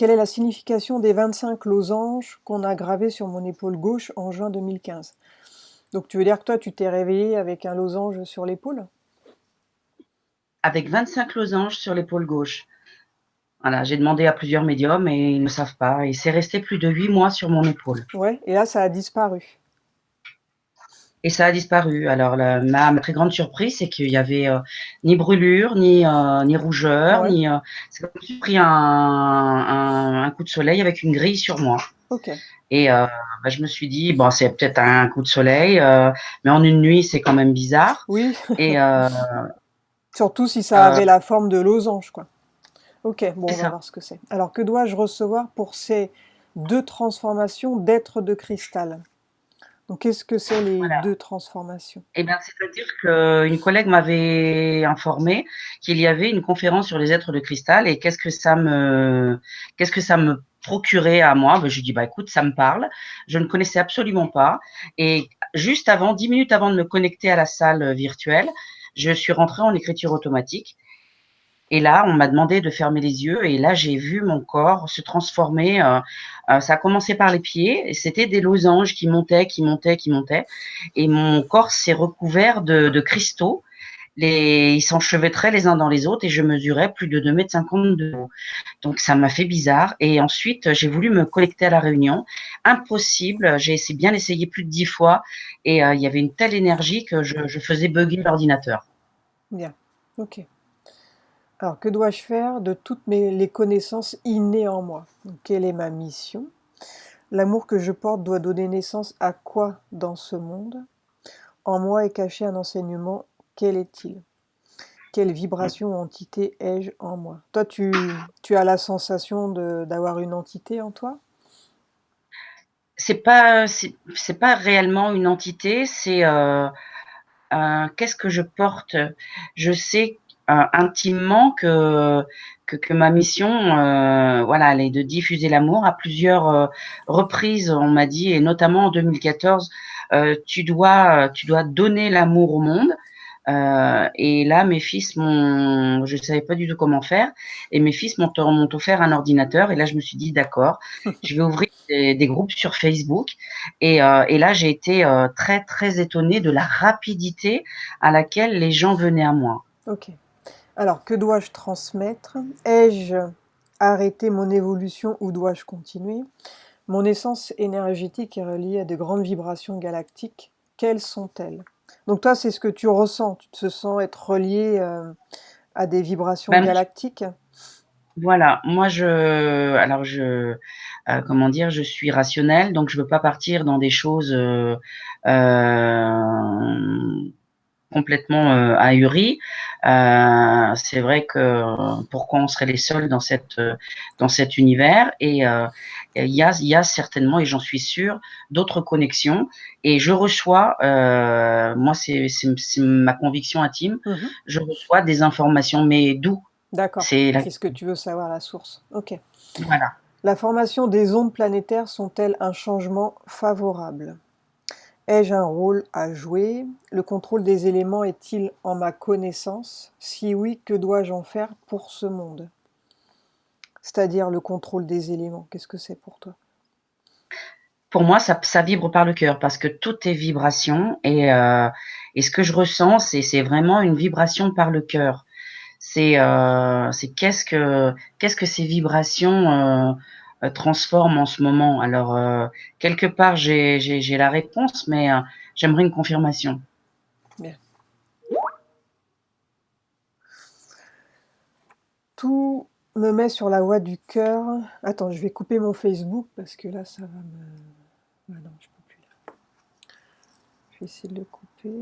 quelle est la signification des 25 losanges qu'on a gravés sur mon épaule gauche en juin 2015? Donc tu veux dire que toi, tu t'es réveillé avec un losange sur l'épaule? Avec 25 losanges sur l'épaule gauche. Voilà, j'ai demandé à plusieurs médiums et ils ne savent pas. Et c'est resté plus de 8 mois sur mon épaule. Ouais, et là, ça a disparu. Et ça a disparu. Alors, ma très grande surprise, c'est qu'il y avait ni brûlure, ni rougeur, Ouais, c'est comme si j'ai pris un coup de soleil avec une grille sur moi. ok. Et bah, je me suis dit, bon, c'est peut-être un coup de soleil, mais en une nuit, c'est quand même bizarre. Oui, Et surtout si ça euh, avait la forme de losange, quoi. Ok, bon, c'est on va ça. voir ce que c'est. Alors, que dois-je recevoir pour ces deux transformations d'êtres de cristal? Donc, qu'est-ce que c'est les deux transformations? Eh bien, c'est-à-dire qu'une collègue m'avait informé qu'il y avait une conférence sur les êtres de cristal et qu'est-ce que ça me procurait à moi. Ben, je dis, bah, écoute, ça me parle. Je ne connaissais absolument pas. Et juste avant, 10 minutes avant de me connecter à la salle virtuelle, je suis rentrée en écriture automatique. Et là, on m'a demandé de fermer les yeux et là, j'ai vu mon corps se transformer. Ça a commencé par les pieds et c'était des losanges qui montaient, qui montaient, qui montaient. Et mon corps s'est recouvert de cristaux. Ils s'enchevêtraient les uns dans les autres et je mesurais plus de 2,50 m de haut. Donc, ça m'a fait bizarre. Et ensuite, j'ai voulu me connecter à la réunion. Impossible. J'ai bien essayé plus de 10 fois et il y avait une telle énergie que je faisais bugger l'ordinateur. Bien, ok. Alors, que dois-je faire de toutes les connaissances innées en moi? Donc, quelle est ma mission? L'amour que je porte doit donner naissance à quoi dans ce monde? En moi est caché un enseignement. Quel est-il? Quelle vibration ou entité ai-je en moi? Toi, tu as la sensation d'avoir une entité en toi? C'est pas réellement une entité, c'est qu'est-ce que je porte? Je sais intimement que ma mission, voilà, elle est de diffuser l'amour. À plusieurs reprises, on m'a dit, et notamment en 2014, tu dois donner l'amour au monde. Et là, je ne savais pas du tout comment faire, et mes fils m'ont offert un ordinateur. Et là, je me suis dit, d'accord, je vais ouvrir des groupes sur Facebook. Et là, j'ai été très, très étonnée de la rapidité à laquelle les gens venaient à moi. Ok. Alors, que dois-je transmettre? Ai-je arrêté mon évolution ou dois-je continuer? Mon essence énergétique est reliée à de grandes vibrations galactiques. Quelles sont-elles? Donc toi, c'est ce que tu ressens. Tu te sens être relié à des vibrations Ben, galactiques? voilà, moi, comment dire, je suis rationnelle, donc je veux pas partir dans des choses complètement ahurie. C'est vrai que pourquoi on serait les seuls dans cet univers et il y a certainement, et j'en suis sûre, d'autres connexions. Et je reçois, moi c'est ma conviction intime, Mhm. je reçois des informations, mais d'où? D'accord. C'est la, C'est ce que tu veux savoir, la source. Ok. voilà. La formation des ondes planétaires sont-elles un changement favorable? Ai-je un rôle à jouer? Le contrôle des éléments est-il en ma connaissance? Si oui, que dois-je en faire pour ce monde? C'est-à-dire le contrôle des éléments, qu'est-ce que c'est pour toi? Pour moi, ça vibre par le cœur parce que tout est vibration et ce que je ressens, c'est vraiment une vibration par le cœur. C'est qu'est-ce que ces vibrations transforment en ce moment. Alors, quelque part, j'ai la réponse, mais j'aimerais une confirmation. Bien. Tout me met sur la voie du cœur. Attends, je vais couper mon Facebook parce que là, ça va me... Ah non, je peux plus là. Je vais essayer de le couper.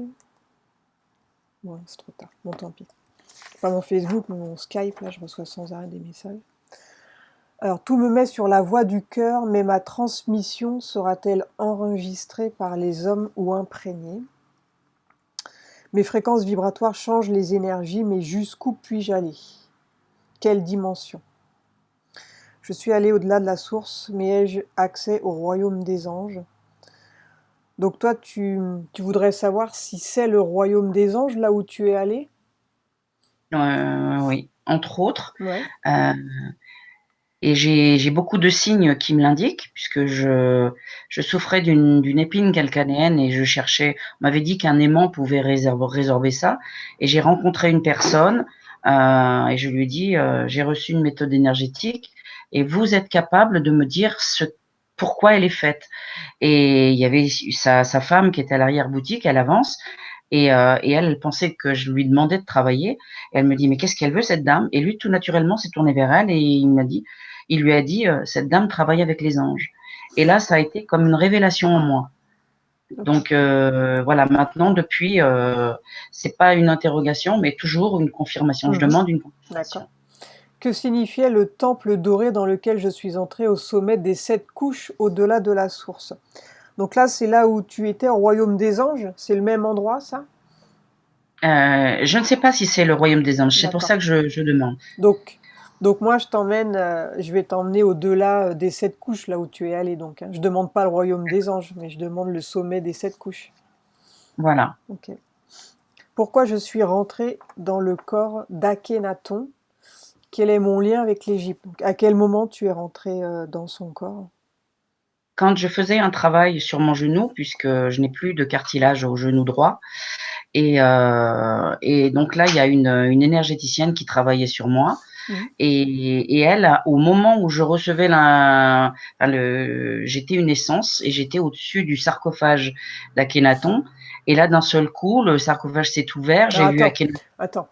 Bon, c'est trop tard. Bon, tant pis. Pas mon Facebook, mais mon Skype, là, je reçois sans arrêt des messages. Alors, tout me met sur la voie du cœur, mais ma transmission sera-t-elle enregistrée par les hommes ou imprégnée? Mes fréquences vibratoires changent les énergies, mais jusqu'où puis-je aller? Quelle dimension? Je suis allé au-delà de la source, mais ai-je accès au royaume des anges? Donc toi, tu voudrais savoir si c'est le royaume des anges, là où tu es allé? Oui, entre autres. Ouais. Euh, et j'ai beaucoup de signes qui me l'indiquent puisque je souffrais d'une épine calcanéenne et je cherchais on m'avait dit qu'un aimant pouvait résorber ça et j'ai rencontré une personne, et je lui ai dit, «J'ai reçu une méthode énergétique et vous êtes capable de me dire ce pourquoi elle est faite?» Et il y avait sa femme qui était à l'arrière-boutique, elle avance et elle pensait que je lui demandais de travailler. Et elle me dit: «Mais qu'est-ce qu'elle veut cette dame?» Et lui, tout naturellement, s'est tourné vers elle et il lui a dit, «Cette dame travaille avec les anges». Et là, ça a été comme une révélation en moi. Ok. Donc voilà, maintenant depuis, c'est pas une interrogation, mais toujours une confirmation. Je Mhm. demande une D'accord. confirmation. Que signifiait le temple doré dans lequel je suis entrée au sommet des 7 couches au-delà de la source? Donc là, c'est là où tu étais au royaume des anges? C'est le même endroit, ça? Je ne sais pas si c'est le royaume des anges, c'est pour D'accord. ça que je demande. Donc, donc moi, je vais t'emmener au-delà des 7 couches, là où tu es allé. Donc, hein. Je demande pas le royaume des anges, mais je demande le sommet des 7 couches. Voilà. Ok. Pourquoi je suis rentrée dans le corps d'Akhénaton? Quel est mon lien avec l'Égypte? Donc, à quel moment tu es rentrée dans son corps? Quand je faisais un travail sur mon genou, puisque je n'ai plus de cartilage au genou droit, et donc là, il y a une énergéticienne qui travaillait sur moi, Mhm. et elle, au moment où je recevais la, enfin j'étais une essence et j'étais au-dessus du sarcophage d'Akhenaton. Et là, d'un seul coup, le sarcophage s'est ouvert. Alors, J'ai vu attends, Akhenaton. attends.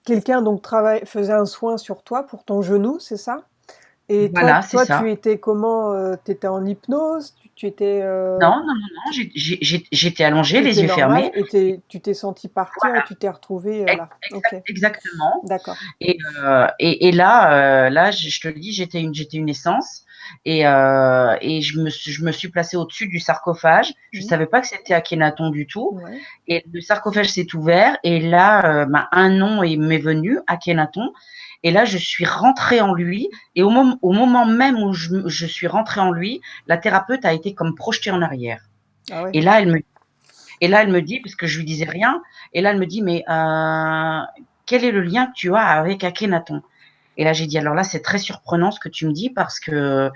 Quelqu'un donc faisait un soin sur toi pour ton genou, c'est ça? Et toi, Voilà, c'est toi, tu ça. étais comment? Tu étais en hypnose? Tu étais, Non, non, non, non. J'étais allongée, les t'étais yeux normal fermés. et tu t'es senti partir et Voilà, tu t'es retrouvé là. Ok, exactement. d'accord. Et là, je te le dis, j'étais une essence et je me suis placée au-dessus du sarcophage. Je Mhm. savais pas que c'était Akhenaton du tout. Ouais. Et le sarcophage s'est ouvert et là, un nom m'est venu, Akhenaton. Et là, je suis rentrée en lui. Et au moment même où je suis rentrée en lui, la thérapeute a été comme projetée en arrière. Ah ouais. Et là, elle me et là, elle me dit, parce que je lui disais rien, et là, elle me dit, mais quel est le lien que tu as avec Akhenaton? Et là, j'ai dit, alors là, c'est très surprenant ce que tu me dis parce que,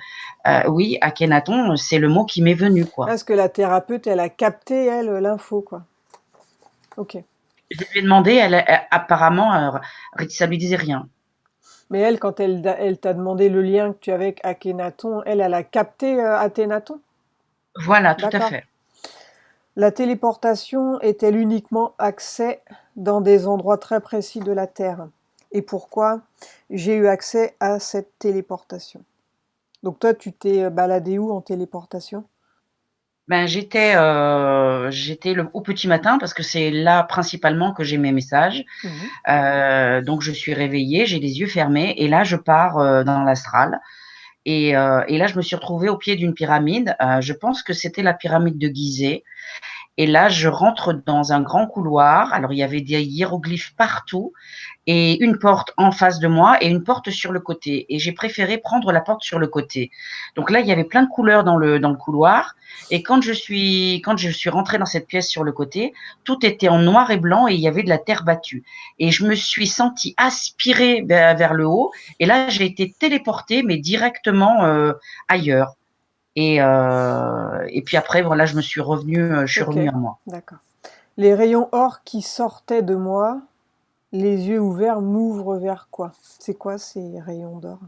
oui, Akhenaton, c'est le mot qui m'est venu, quoi. Parce que la thérapeute, elle a capté, elle, l'info, quoi. Ok. Je lui ai demandé, apparemment, ça lui disait rien. Mais elle, quand elle t'a demandé le lien que tu avais avec Akhenaton, elle a capté Athénaton? Voilà, tout à D'accord. fait. La téléportation est-elle uniquement accès dans des endroits très précis de la Terre? Et pourquoi j'ai eu accès à cette téléportation? Donc toi, tu t'es baladé où en téléportation? Ben, j'étais au petit matin parce que c'est là principalement que j'ai mes messages. Mhm. Donc je suis réveillée, j'ai les yeux fermés et là je pars dans l'astral. Et là, je me suis retrouvée au pied d'une pyramide. Je pense que c'était la pyramide de Gizeh. Et là, je rentre dans un grand couloir. Alors, il y avait des hiéroglyphes partout et une porte en face de moi et une porte sur le côté. Et j'ai préféré prendre la porte sur le côté. Donc là, il y avait plein de couleurs dans le couloir. Et quand je suis rentrée dans cette pièce sur le côté, tout était en noir et blanc et il y avait de la terre battue. Et je me suis sentie aspirée vers le haut. Et là, j'ai été téléportée, mais directement ailleurs. Et puis après, voilà, je suis Ok, revenue à moi. d'accord. Les rayons or qui sortaient de moi, les yeux ouverts, m'ouvrent vers quoi? C'est quoi ces rayons d'or?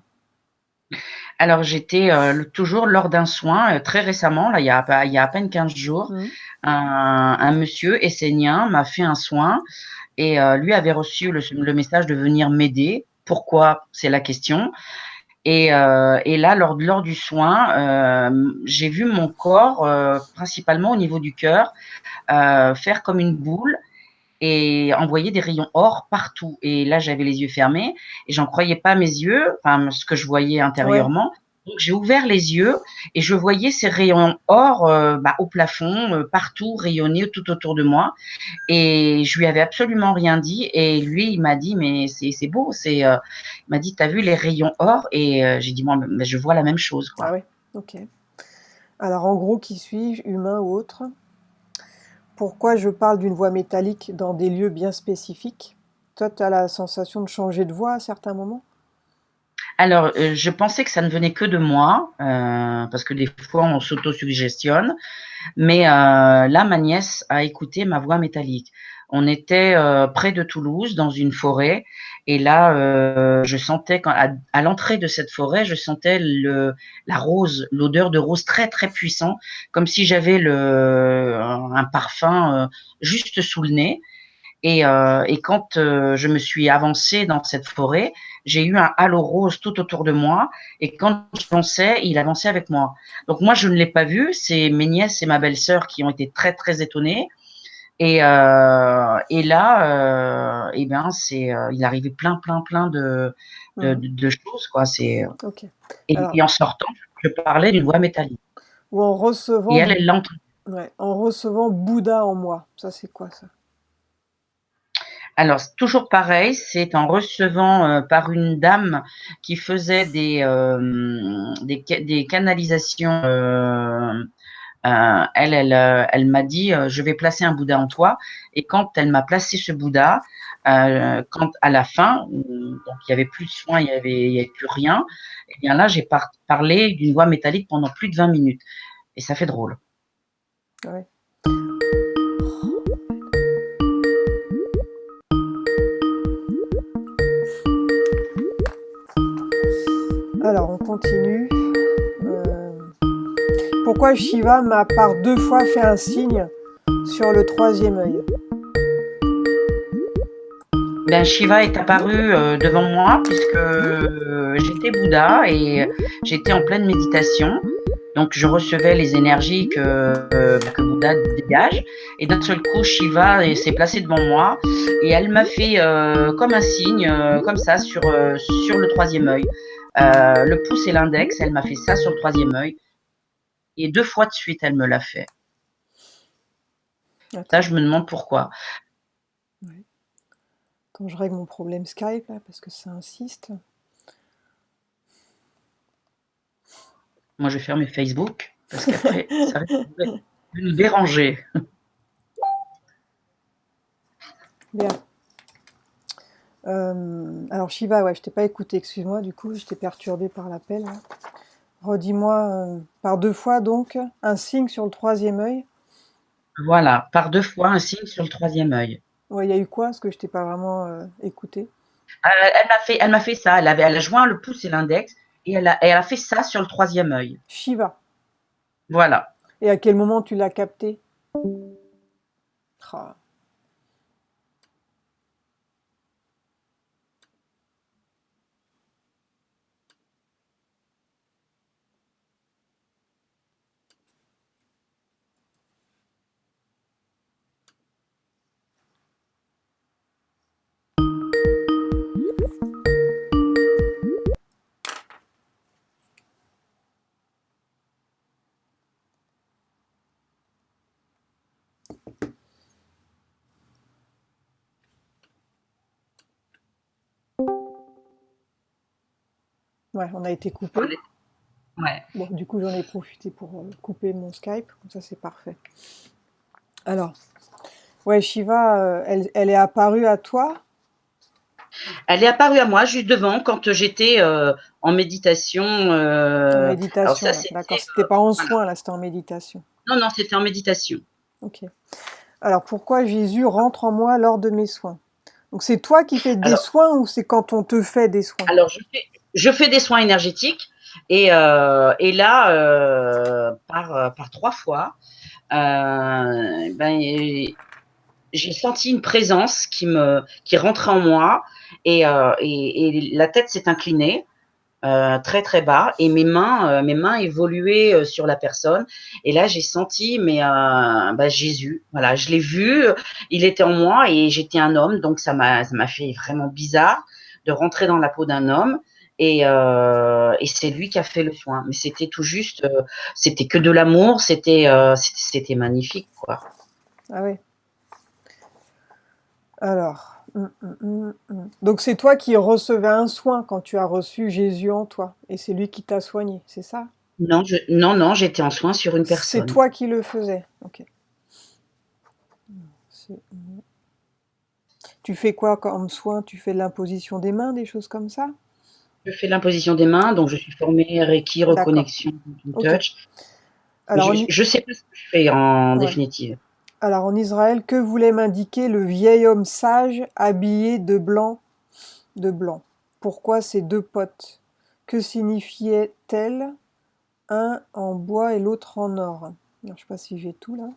Alors j'étais toujours lors d'un soin très récemment, là il y a à peine 15 jours, Mhm. un monsieur essénien m'a fait un soin et lui avait reçu le message de venir m'aider. Pourquoi? C'est la question. Et là, lors du soin, j'ai vu mon corps, principalement au niveau du cœur, faire comme une boule et envoyer des rayons or partout. Et là, j'avais les yeux fermés et j'en croyais pas mes yeux, enfin ce que je voyais Ouais, intérieurement. Donc j'ai ouvert les yeux et je voyais ces rayons or au plafond, partout, rayonner tout autour de moi. Et je lui avais absolument rien dit. Et lui, il m'a dit, mais c'est beau. Il m'a dit, t'as vu les rayons or? Et j'ai dit, moi, mais je vois la même chose, ah quoi. ouais, ok. Alors en gros, qui suis-je, humain ou autre? Pourquoi je parle d'une voix métallique dans des lieux bien spécifiques? Toi, tu as la sensation de changer de voix à certains moments? Alors, je pensais que ça ne venait que de moi, parce que des fois on s'auto-suggestionne. Mais là, ma nièce a écouté ma voix métallique. On était près de Toulouse, dans une forêt, et là, je sentais à l'entrée de cette forêt, je sentais la rose, l'odeur de rose très très puissant, comme si j'avais un parfum juste sous le nez. Et quand je me suis avancée dans cette forêt, j'ai eu un halo rose tout autour de moi. Et quand j'avançais, il avançait avec moi. Donc moi, je ne l'ai pas vu. C'est mes nièces et ma belle-sœur qui ont été très très étonnées. Et là, eh ben, il arrivait plein plein plein Mhm. de choses, quoi. Ok. Et Alors, en sortant, je parlais d'une voix métallique. ou en Et recevant, elle l'entend. ouais, en recevant Bouddha en moi. Ça, c'est quoi ça? Alors, toujours pareil, c'est en recevant par une dame qui faisait des canalisations. Elle m'a dit, je vais placer un Bouddha en toi. Et quand elle m'a placé ce Bouddha, quand à la fin, donc il y avait plus de soins, il y avait plus rien. Et bien là, j'ai parlé d'une voix métallique pendant plus de 20 minutes. Et ça fait drôle. Ouais. Alors, on continue. Euh, Pourquoi Shiva m'a par 2 fois fait un signe sur le troisième œil? Ben, Shiva est apparu devant moi puisque j'étais Bouddha et j'étais en pleine méditation. Donc, je recevais les énergies que Bouddha dégage. Et d'un seul coup, Shiva s'est placée devant moi et elle m'a fait comme un signe, comme ça, sur le troisième œil. Le pouce et l'index, elle m'a fait ça sur le troisième œil. Et 2 fois de suite, elle me l'a fait. Ça, Attends, je me demande pourquoi. ouais. Attends, je règle mon problème Skype là parce que ça insiste. Moi, je vais fermer Facebook parce qu'après, ça risque de nous déranger. Bien. Alors Shiva, ouais, je t'ai pas écouté, excuse-moi, du coup, j'étais perturbée par l'appel. Là. Redis-moi par 2 fois donc un signe sur le troisième œil. Voilà, par 2 fois, un signe sur le troisième œil. Ouais, il y a eu quoi? Parce que je t'ai pas vraiment écouté. Elle m'a fait ça. Elle a joint le pouce et l'index et elle a fait ça sur le troisième œil. Shiva. Voilà. Et à quel moment tu l'as capté? Ah. Ouais, on a été coupé. Ouais. Bon, du coup, j'en ai profité pour couper mon Skype, comme ça c'est parfait. Alors, ouais, Shiva, elle est apparue à toi? Elle est apparue à moi juste devant quand j'étais en méditation. En Alors ça, méditation, ouais. c'était D'accord, c'était pas en voilà. soin, là, c'était en méditation. Non, non, c'était en méditation. Ok. Alors, pourquoi Jésus rentre en moi lors de mes soins? Donc, c'est toi qui fais des Alors, soins ou c'est quand on te fait des soins? alors je fais des soins énergétiques et là, par 3 fois, ben, j'ai senti une présence qui rentrait en moi et la tête s'est inclinée très très bas et mes mains évoluaient sur la personne et là j'ai senti Jésus, voilà, je l'ai vu, il était en moi et j'étais un homme, donc ça m'a fait vraiment bizarre de rentrer dans la peau d'un homme et c'est lui qui a fait le soin, mais c'était tout juste, c'était que de l'amour, c'était magnifique, quoi. Ah ouais. Alors, donc c'est toi qui recevais un soin quand tu as reçu Jésus en toi, et c'est lui qui t'a soigné, c'est ça? Non, non, j'étais en soin sur une C'est personne. toi qui le faisais. Ok. C'est- Tu fais quoi comme soin? Tu fais de l'imposition des mains, des choses comme ça? Je fais l'imposition des mains, donc je suis formée Reiki, D'accord. reconnexion, Quantum Ok. touch, mais Alors en, je sais pas ce que je fais en ouais. définitive. Alors en Israël, que voulait m'indiquer le vieil homme sage habillé de blanc, de blanc? Pourquoi ces deux potes? Que signifiait-elle, un en bois et l'autre en or? Alors, je ne sais pas si j'ai tout là.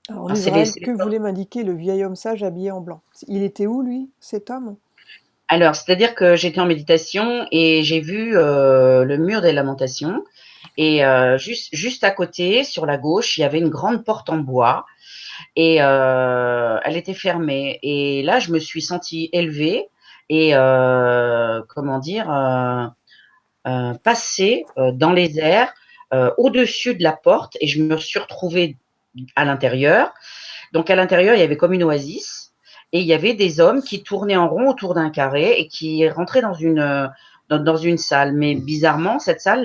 Alors en Ah, Israël, c'est que les voulait m'indiquer le vieil homme sage habillé en blanc? Il était où lui, cet homme? Alors, c'est-à-dire que j'étais en méditation et j'ai vu le mur des lamentations et juste à côté, sur la gauche, il y avait une grande porte en bois et elle était fermée. Et là, je me suis sentie élevée et comment dire, passer dans les airs au-dessus de la porte et je me suis retrouvée à l'intérieur. Donc à l'intérieur, il y avait comme une oasis et il y avait des hommes qui tournaient en rond autour d'un carré et qui rentraient dans une salle. Mais bizarrement, cette salle,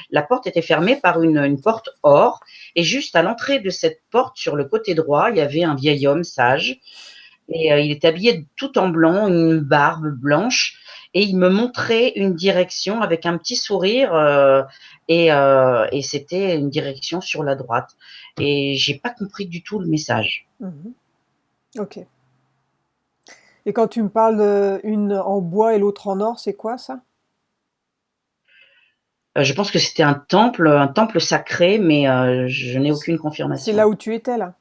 la porte était fermée par une porte or. Et juste à l'entrée de cette porte, sur le côté droit, il y avait un vieil homme sage. Et il était habillé tout en blanc, une barbe blanche. Et il me montrait une direction avec un petit sourire. Et c'était une direction sur la droite. Et j'ai pas compris du tout le message. Mhm. Ok. Et quand tu me parles une en bois et l'autre en or, c'est quoi ça? Je pense que c'était un temple sacré, mais je n'ai aucune C'est confirmation. là où tu étais là,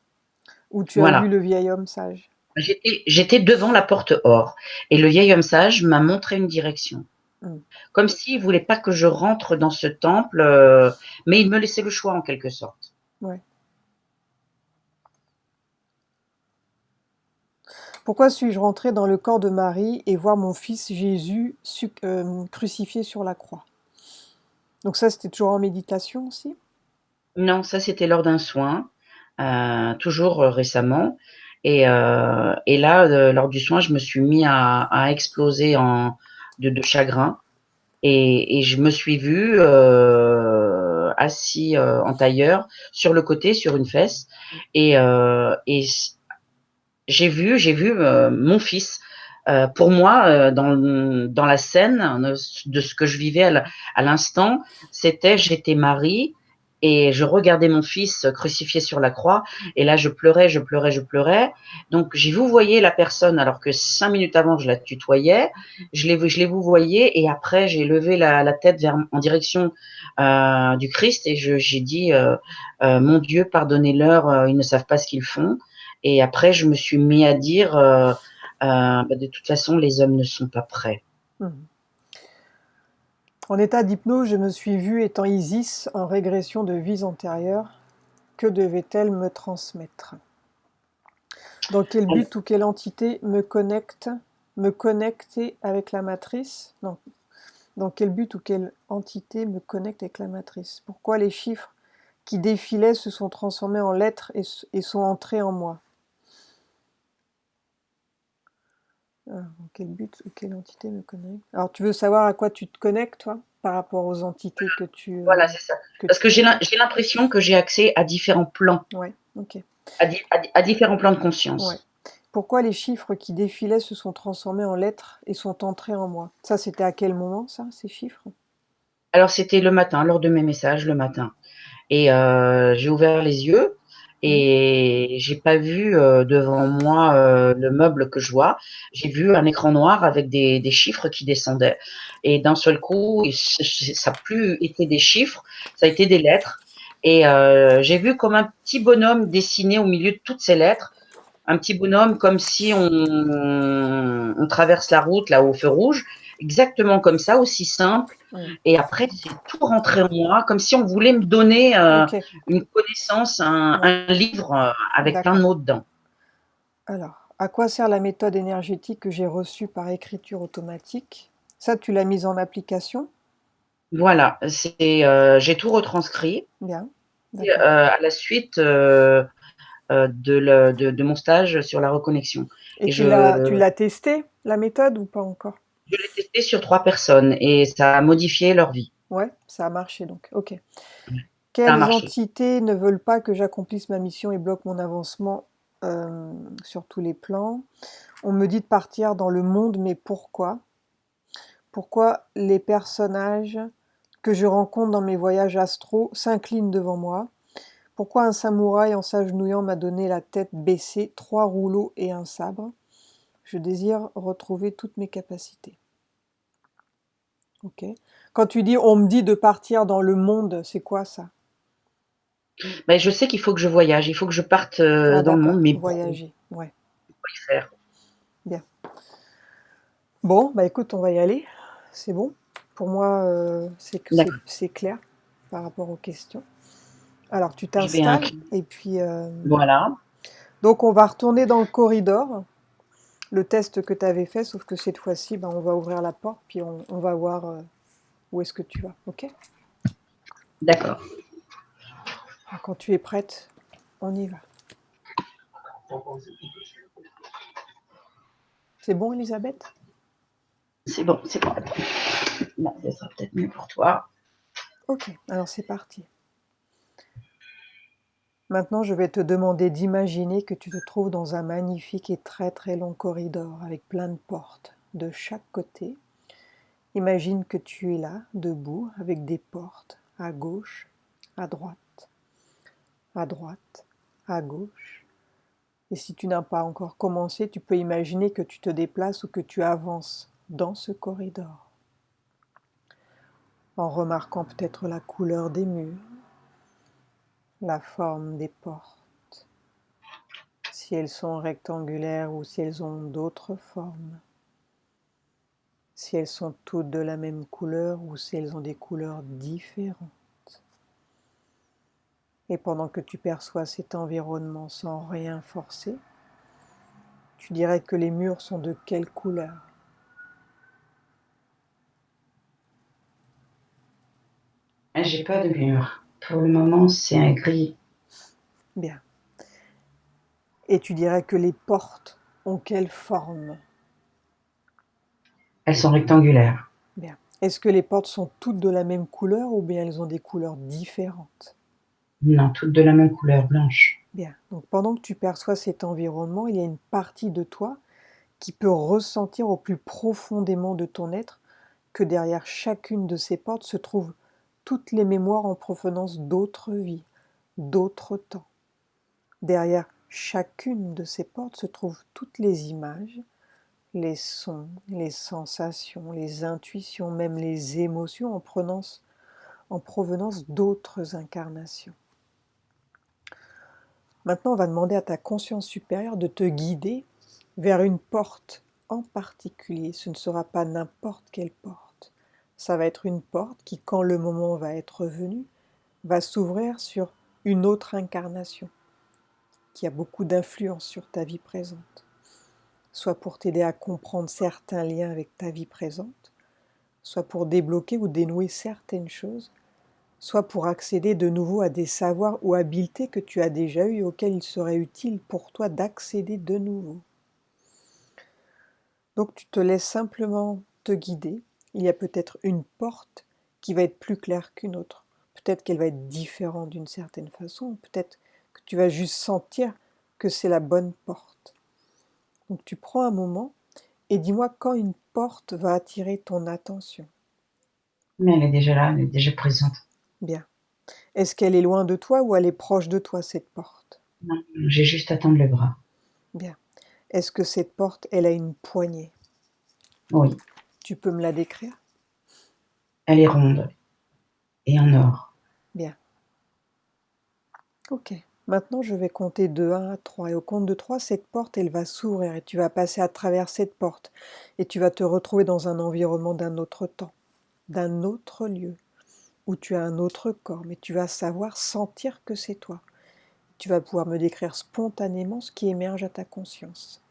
où tu as vu Voilà. le vieil homme sage. J'étais devant la porte or et le vieil homme sage m'a montré une direction. Mm. Comme s'il voulait pas que je rentre dans ce temple, mais il me laissait le choix en quelque sorte. Ouais. Pourquoi suis-je rentré dans le corps de Marie et voir mon fils Jésus crucifié sur la croix? Donc ça, c'était toujours en méditation aussi? Non, ça c'était lors d'un soin, toujours récemment. Et là, lors du soin, je me suis mis à exploser de chagrin. Et je me suis vue assis en tailleur sur le côté, sur une fesse. Et j'ai vu mon fils. Pour moi, dans la scène de ce que je vivais à l'instant, c'était j'étais Marie et je regardais mon fils crucifié sur la croix. Et là, je pleurais, je pleurais, je pleurais. Donc, j'ai vouvoyé la personne alors que 5 minutes avant, je la tutoyais. Je l'ai vouvoyée et après, j'ai levé la tête en direction du Christ et j'ai dit, mon Dieu, pardonnez-leur, ils ne savent pas ce qu'ils font. Et après, je me suis mis à dire, bah, de toute façon, les hommes ne sont pas prêts. Mhm. En état d'hypnose, je me suis vue étant Isis en régression de vies antérieures. Que devait-elle me transmettre? Dans quel Alors, but ou quelle entité me connecter avec la matrice? Non. Dans quel but ou quelle entité me connecte avec la matrice? Pourquoi les chiffres qui défilaient se sont transformés en lettres et sont entrés en moi? Dans quel but ou quelle entité me connecte? Alors, tu veux savoir à quoi tu te connectes, toi, par rapport aux entités voilà, c'est ça. que Parce tu que contactes? j'ai l'impression que j'ai accès à différents plans, Ouais, ok. à différents plans de Ouais. conscience. Pourquoi les chiffres qui défilaient se sont transformés en lettres et sont entrés en moi? Ça, c'était à quel moment, ça, ces chiffres? Alors, c'était le matin, lors de mes messages, le matin. Et j'ai ouvert les yeux Mhm. et j'ai pas vu devant moi le meuble que je vois. J'ai vu un écran noir avec des chiffres qui descendaient. Et d'un seul coup, ça n'a plus été des chiffres, ça a été des lettres. Et j'ai vu comme un petit bonhomme dessiné au milieu de toutes ces lettres. Un petit bonhomme comme si on traverse la route là au feu rouge, exactement comme ça, aussi simple. Mhm. Et après, c'est tout rentré en moi, comme si on voulait me donner Ok, une connaissance, ouais, un livre avec plein de d'accord. mots dedans. Alors, à quoi sert la méthode énergétique que j'ai reçue par écriture automatique? Ça, tu l'as mise en application? Voilà, j'ai tout retranscrit. Bien, Et, d'accord. à la suite de mon stage sur la reconnexion. Et Et tu l'as testé, la méthode, ou pas encore? je l'ai testé sur 3 personnes et ça a modifié leur vie. Ouais, ça a marché donc, ok. Ça a Quelles marché. entités ne veulent pas que j'accomplisse ma mission et bloquent mon avancement sur tous les plans? On me dit de partir dans le monde, mais pourquoi? pourquoi les personnages que je rencontre dans mes voyages astro s'inclinent devant moi. Pourquoi un samouraï en s'agenouillant m'a donné la tête baissée, 3 rouleaux et un sabre. Je désire retrouver toutes mes capacités. Ok. Quand tu dis on me dit de partir dans le monde, c'est quoi ça? Ben, je sais qu'il faut que je voyage, il faut que je parte Ah dans le monde, d'accord, mais pour voyager, ouais, y faire. bien. Bon, bah écoute, on va y aller, c'est bon. Pour moi, D'accord. c'est clair par rapport aux questions. Alors tu Je vais t'installes inclure. et puis Voilà. donc on va retourner dans le corridor, le test que tu avais fait, sauf que cette fois-ci, bah, on va ouvrir la porte puis on va voir où est-ce que tu vas, ok? D'accord. Quand tu es prête, on y va. C'est bon, Elisabeth? C'est bon, c'est bon. Là, ça sera peut-être mieux pour toi. Ok, alors c'est parti. Maintenant, je vais te demander d'imaginer que tu te trouves dans un magnifique et très très long corridor avec plein de portes de chaque côté. Imagine que tu es là, debout, avec des portes à gauche, à droite, à droite, à gauche. Et si tu n'as pas encore commencé, tu peux imaginer que tu te déplaces ou que tu avances dans ce corridor, en remarquant peut-être la couleur des murs, la forme des portes, si elles sont rectangulaires ou si elles ont d'autres formes, si elles sont toutes de la même couleur ou si elles ont des couleurs différentes. Et pendant que tu perçois cet environnement sans rien forcer, tu dirais que les murs sont de quelle couleur? J'ai pas de mur. Pour le moment, c'est un gris. Bien. Et tu dirais que les portes ont quelle forme? Elles sont rectangulaires. Bien. Est-ce que les portes sont toutes de la même couleur ou bien elles ont des couleurs différentes? Non, toutes de la même couleur, blanche. Bien. Donc pendant que tu perçois cet environnement, il y a une partie de toi qui peut ressentir au plus profondément de ton être que derrière chacune de ces portes se trouvent toutes les mémoires en provenance d'autres vies, d'autres temps. Derrière chacune de ces portes se trouvent toutes les images, les sons, les sensations, les intuitions, même les émotions en provenance d'autres incarnations. Maintenant, on va demander à ta conscience supérieure de te guider vers une porte en particulier. Ce ne sera pas n'importe quelle porte. Ça va être une porte qui, quand le moment va être venu, va s'ouvrir sur une autre incarnation qui a beaucoup d'influence sur ta vie présente. Soit pour t'aider à comprendre certains liens avec ta vie présente, soit pour débloquer ou dénouer certaines choses, soit pour accéder de nouveau à des savoirs ou habiletés que tu as déjà eus et auxquels il serait utile pour toi d'accéder de nouveau. Donc tu te laisses simplement te guider. Il y a peut-être une porte qui va être plus claire qu'une autre. Peut-être qu'elle va être différente d'une certaine façon. Peut-être que tu vas juste sentir que c'est la bonne porte. Donc tu prends un moment et dis-moi quand une porte va attirer ton attention. Mais elle est déjà là, elle est déjà présente. Bien. Est-ce qu'elle est loin de toi ou elle est proche de toi, cette porte? Non, j'ai juste à tendre le bras. Bien. Est-ce que cette porte, elle a une poignée? Oui, Tu peux me la décrire? elle est ronde et en or. Bien. Ok. Maintenant, je vais compter de 1 à 3. Et au compte de 3, cette porte, elle va s'ouvrir et tu vas passer à travers cette porte. Et tu vas te retrouver dans un environnement d'un autre temps, d'un autre lieu, où tu as un autre corps. Mais tu vas savoir sentir que c'est toi. Tu vas pouvoir me décrire spontanément ce qui émerge à ta conscience,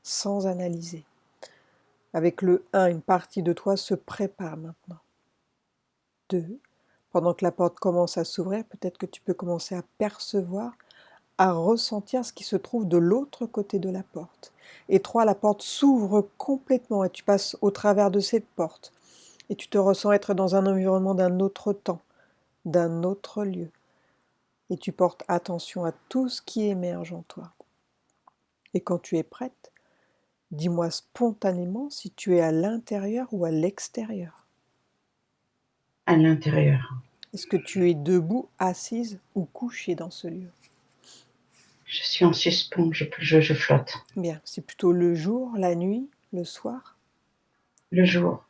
sans analyser. Avec le 1, une partie de toi se prépare maintenant. 2, pendant que la porte commence à s'ouvrir, peut-être que tu peux commencer à percevoir, à ressentir ce qui se trouve de l'autre côté de la porte. Et 3, la porte s'ouvre complètement et tu passes au travers de cette porte. Et tu te ressens être dans un environnement d'un autre temps, d'un autre lieu. Et tu portes attention à tout ce qui émerge en toi. Et quand tu es prête, Dis-moi spontanément si tu es à l'intérieur ou à l'extérieur. À l'intérieur. Est-ce que tu es debout, assise ou couchée dans ce lieu? Je suis en suspens, je flotte. Bien, c'est plutôt le jour, la nuit, le soir? Le jour.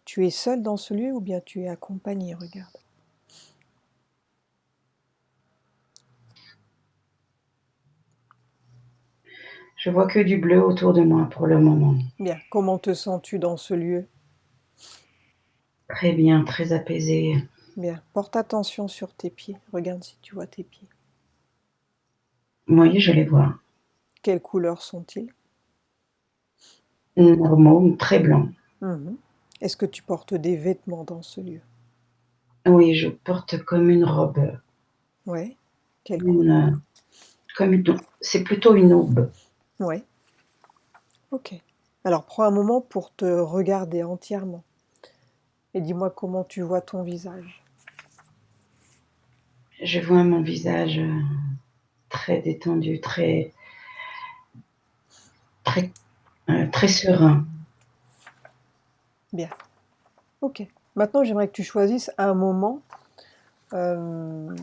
Tu es seule dans ce lieu ou bien tu es accompagnée? Regarde. Je vois que du bleu autour de moi pour le moment. Bien, comment te sens-tu dans ce lieu? Très bien, très apaisé. Bien, porte attention sur tes pieds. Regarde si tu vois tes pieds. Oui, je les vois. Quelle couleur sont-ils? Normaux, très blancs. Mhm. Est-ce que tu portes des vêtements dans ce lieu? Oui, je porte comme une robe. Ouais. Quelle couleur? Une, c'est plutôt une aube. Ouais. Ok. Alors prends un moment pour te regarder entièrement et dis-moi comment tu vois ton visage. Je vois mon visage très détendu, très, très serein. Bien. Ok. Maintenant, j'aimerais que tu choisisses un moment, euh,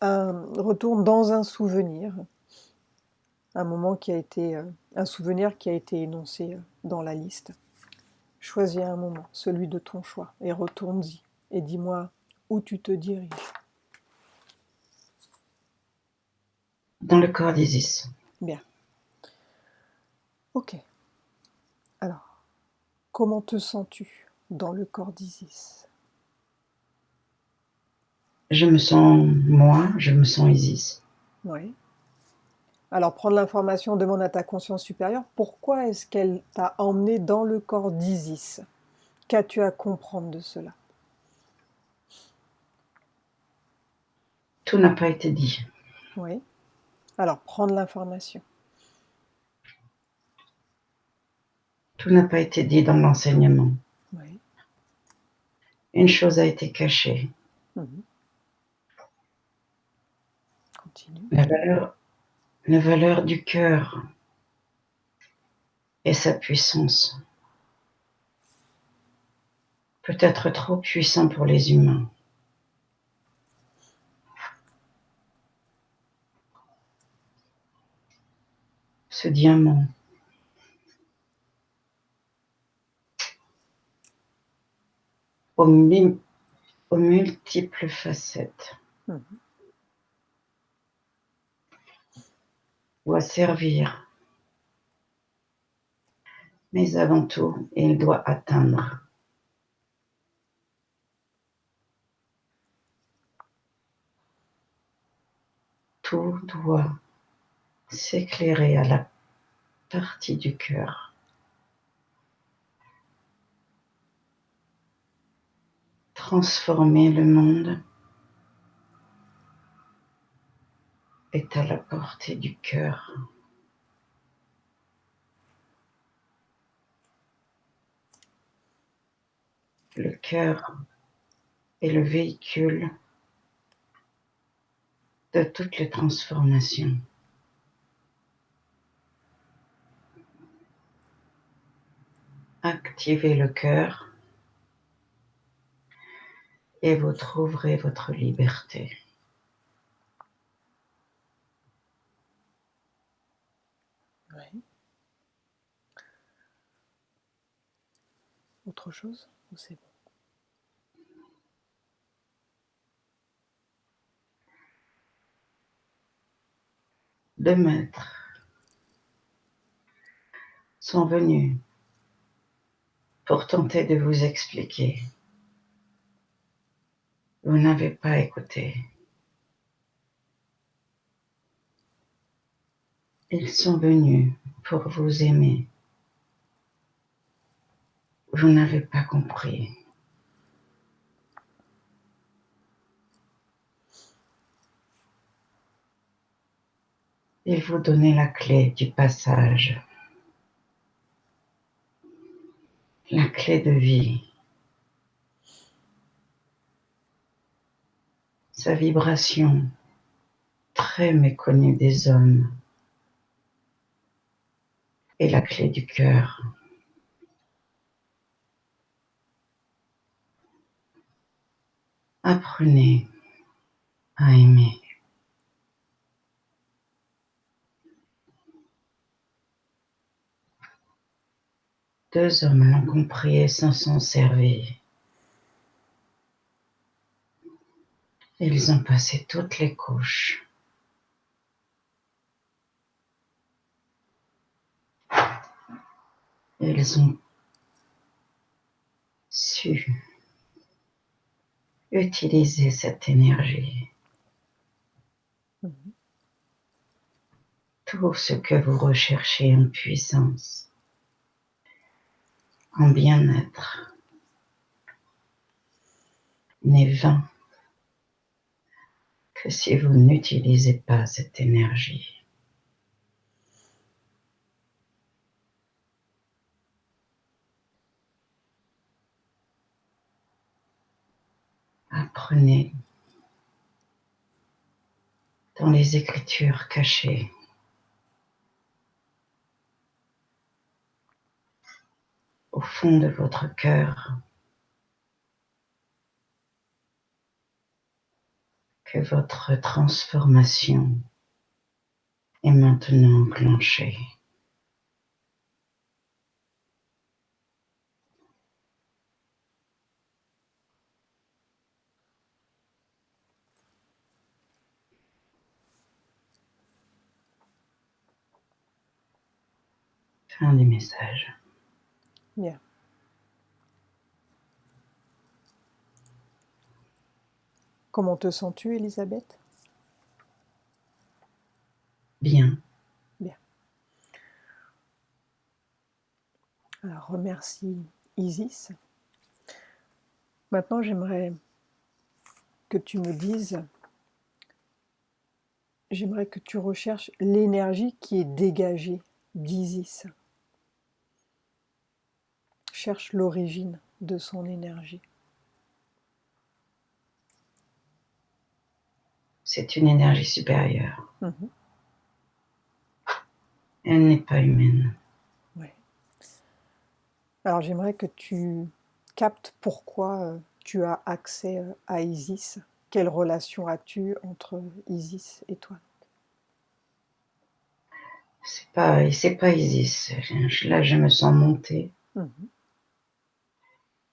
retourne dans un souvenir, un moment qui a été, un souvenir qui a été énoncé dans la liste. Choisis un moment, celui de ton choix, et retourne-y, et dis-moi où tu te diriges. Dans le corps d'Isis. Bien. Ok. Alors, comment te sens-tu dans le corps d'Isis? Je me sens moi, je me sens Isis. Oui. Alors, prendre l'information demande à ta conscience supérieure pourquoi est-ce qu'elle t'a emmené dans le corps d'Isis? Qu'as-tu à comprendre de cela? Tout n'a pas été dit. Oui. Alors, prendre l'information. Tout n'a pas été dit dans l'enseignement. Oui. Une chose a été cachée. Mhm. Continue. La valeur du cœur et sa puissance. Peut-être trop puissant pour les humains. Ce diamant aux multiples facettes Mhm. doit servir, mais avant tout, il doit atteindre. Tout doit s'éclairer à la partie du cœur. Transformer le monde est à la portée du cœur. Le cœur est le véhicule de toutes les transformations. Activez le cœur et vous trouverez votre liberté. Oui. Autre chose ou c'est bon? Deux maîtres sont venus pour tenter de vous expliquer. Vous n'avez pas écouté. Ils sont venus pour vous aimer. Vous n'avez pas compris. Ils vous donnaient la clé du passage, la clé de vie. Sa vibration, très méconnue des hommes, et la clé du cœur. Apprenez à aimer. Deux hommes l'ont compris et s'en sont servis. Ils ont passé toutes les couches. Ils ont su utiliser cette énergie. Tout ce que vous recherchez en puissance, en bien-être, n'est vain que si vous n'utilisez pas cette énergie. Apprenez dans les écritures cachées au fond de votre cœur que votre transformation est maintenant enclenchée. Fin du message. Bien. Comment te sens-tu, Elisabeth? Bien. Bien. Alors, remercie Isis. Maintenant, j'aimerais que tu me dises, j'aimerais que tu recherches l'énergie qui est dégagée d'Isis. Cherche l'origine de son énergie. C'est une énergie supérieure. Mhm. Elle n'est pas humaine. Ouais. Alors j'aimerais que tu captes pourquoi tu as accès à Isis. Quelle relation as-tu entre Isis et toi? C'est pas Isis. Là, je me sens montée. Mhm.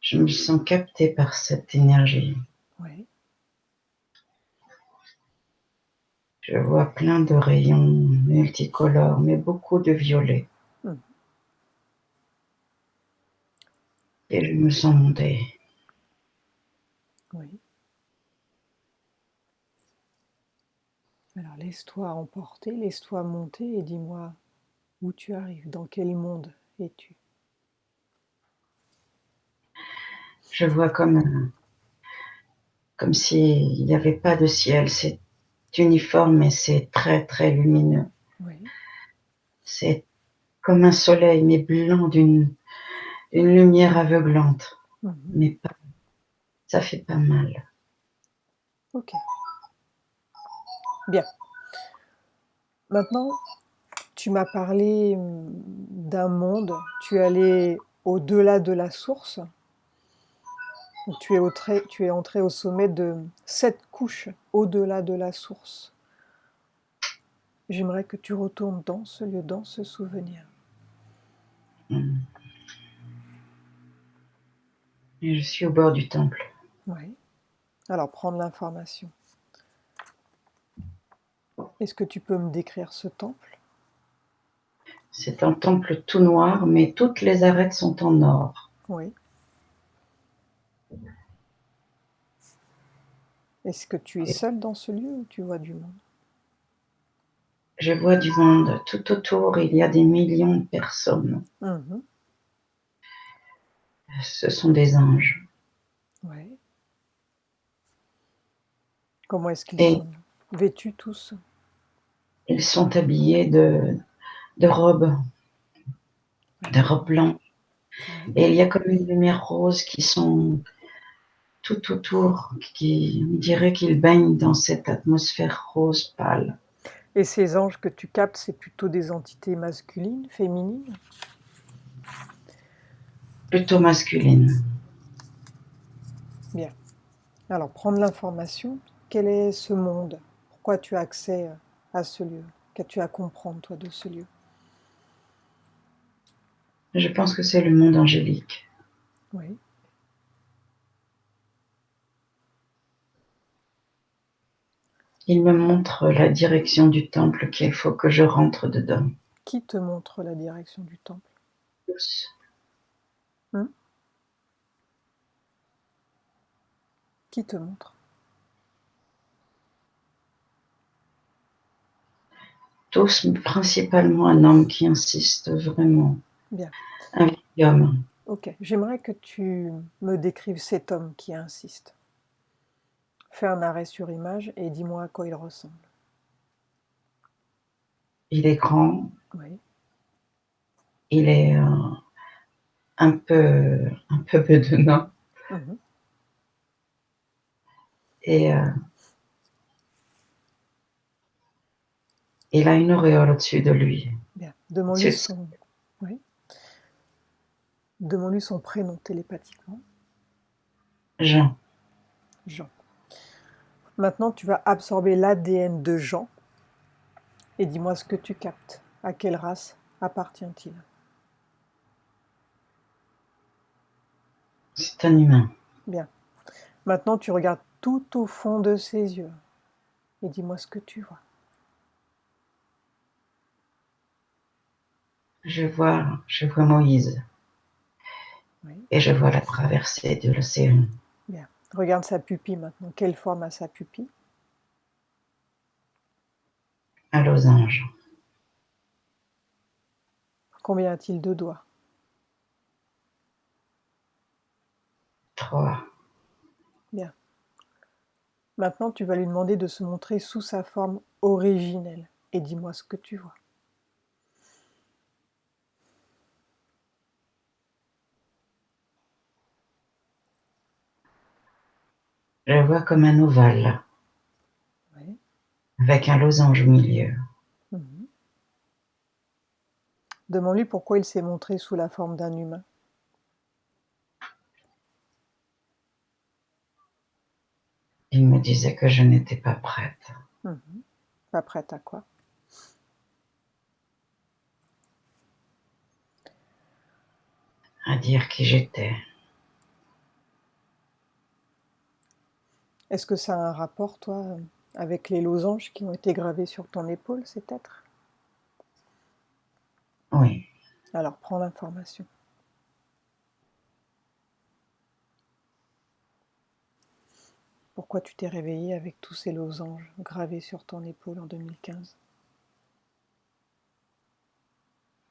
Je me sens captée par cette énergie. Ouais. Je vois plein de rayons multicolores, mais beaucoup de violet. Mhm. Et je me sens montée. Oui. Alors laisse-toi emporter, laisse-toi monter et dis-moi où tu arrives, dans quel monde es-tu? Je vois comme s'il n'y avait pas de ciel. C'est uniforme, mais c'est très, très lumineux. Oui. C'est comme un soleil, mais blanc d'une lumière aveuglante. Mhm. Mais pas, ça fait pas mal. Ok. Bien. Maintenant, tu m'as parlé d'un monde, tu es allé au-delà de la source. Donc tu es entré au sommet de 7 couches au-delà de la source. J'aimerais que tu retournes dans ce lieu, dans ce souvenir. Et je suis au bord du temple. Oui. Alors prendre l'information. Est-ce que tu peux me décrire ce temple? C'est un temple tout noir, mais toutes les arêtes sont en or. Oui. Est-ce que tu es Et seul dans ce lieu ou tu vois du monde? je vois du monde tout autour, il y a des millions de personnes. Mhm. Ce sont des anges. Oui. Comment est-ce qu'ils Et sont vêtus tous? ils sont habillés robes, de robes blanches. Oui. Et il y a comme une lumière rose qui sont tout autour, qui on dirait qu'ils baignent dans cette atmosphère rose pâle. Et ces anges que tu captes, c'est plutôt des entités masculines, féminines? Plutôt masculine. Bien. Alors, prendre l'information. Quel est ce monde? Pourquoi tu as accès à ce lieu? Qu'as-tu à comprendre, toi, de ce lieu? Je pense que c'est le monde angélique. Oui. Il me montre la direction du temple qu'il faut que je rentre dedans. Qui te montre la direction du temple? Tous. Hmm? Qui te montre? Tous, mais principalement un homme qui insiste vraiment. Bien. Un vieil homme. Ok. J'aimerais que tu me décrives cet homme qui insiste. Fais un arrêt sur image et dis-moi à quoi il ressemble. Il est grand. Oui. Il est un peu bedonnant. Mhm. Et il a une auréole au-dessus de lui. Bien. Au-dessus Demande-lui de ça. son... Oui. Demande-lui son prénom télépathiquement. Jean. Jean. Maintenant, tu vas absorber l'ADN de Jean et dis-moi ce que tu captes. À quelle race appartient-il? C'est un humain. Bien. Maintenant, tu regardes tout au fond de ses yeux et dis-moi ce que tu vois. Je vois Moïse. Oui. Et je vois la traversée de l'océan. Bien. Regarde sa pupille maintenant. Quelle forme a sa pupille? Un losange. Combien a-t-il de doigts? 3. Bien. Maintenant, tu vas lui demander de se montrer sous sa forme originelle et dis-moi ce que tu vois. Je vois comme un ovale, Oui. avec un losange au milieu. Mhm. Demande-lui pourquoi il s'est montré sous la forme d'un humain. Il me disait que je n'étais pas prête. Mhm. Pas prête à quoi? À dire qui j'étais. Est-ce que ça a un rapport, toi, avec les losanges qui ont été gravés sur ton épaule, cet être? Oui. Alors, prends l'information. Pourquoi tu t'es réveillé avec tous ces losanges gravés sur ton épaule en 2015?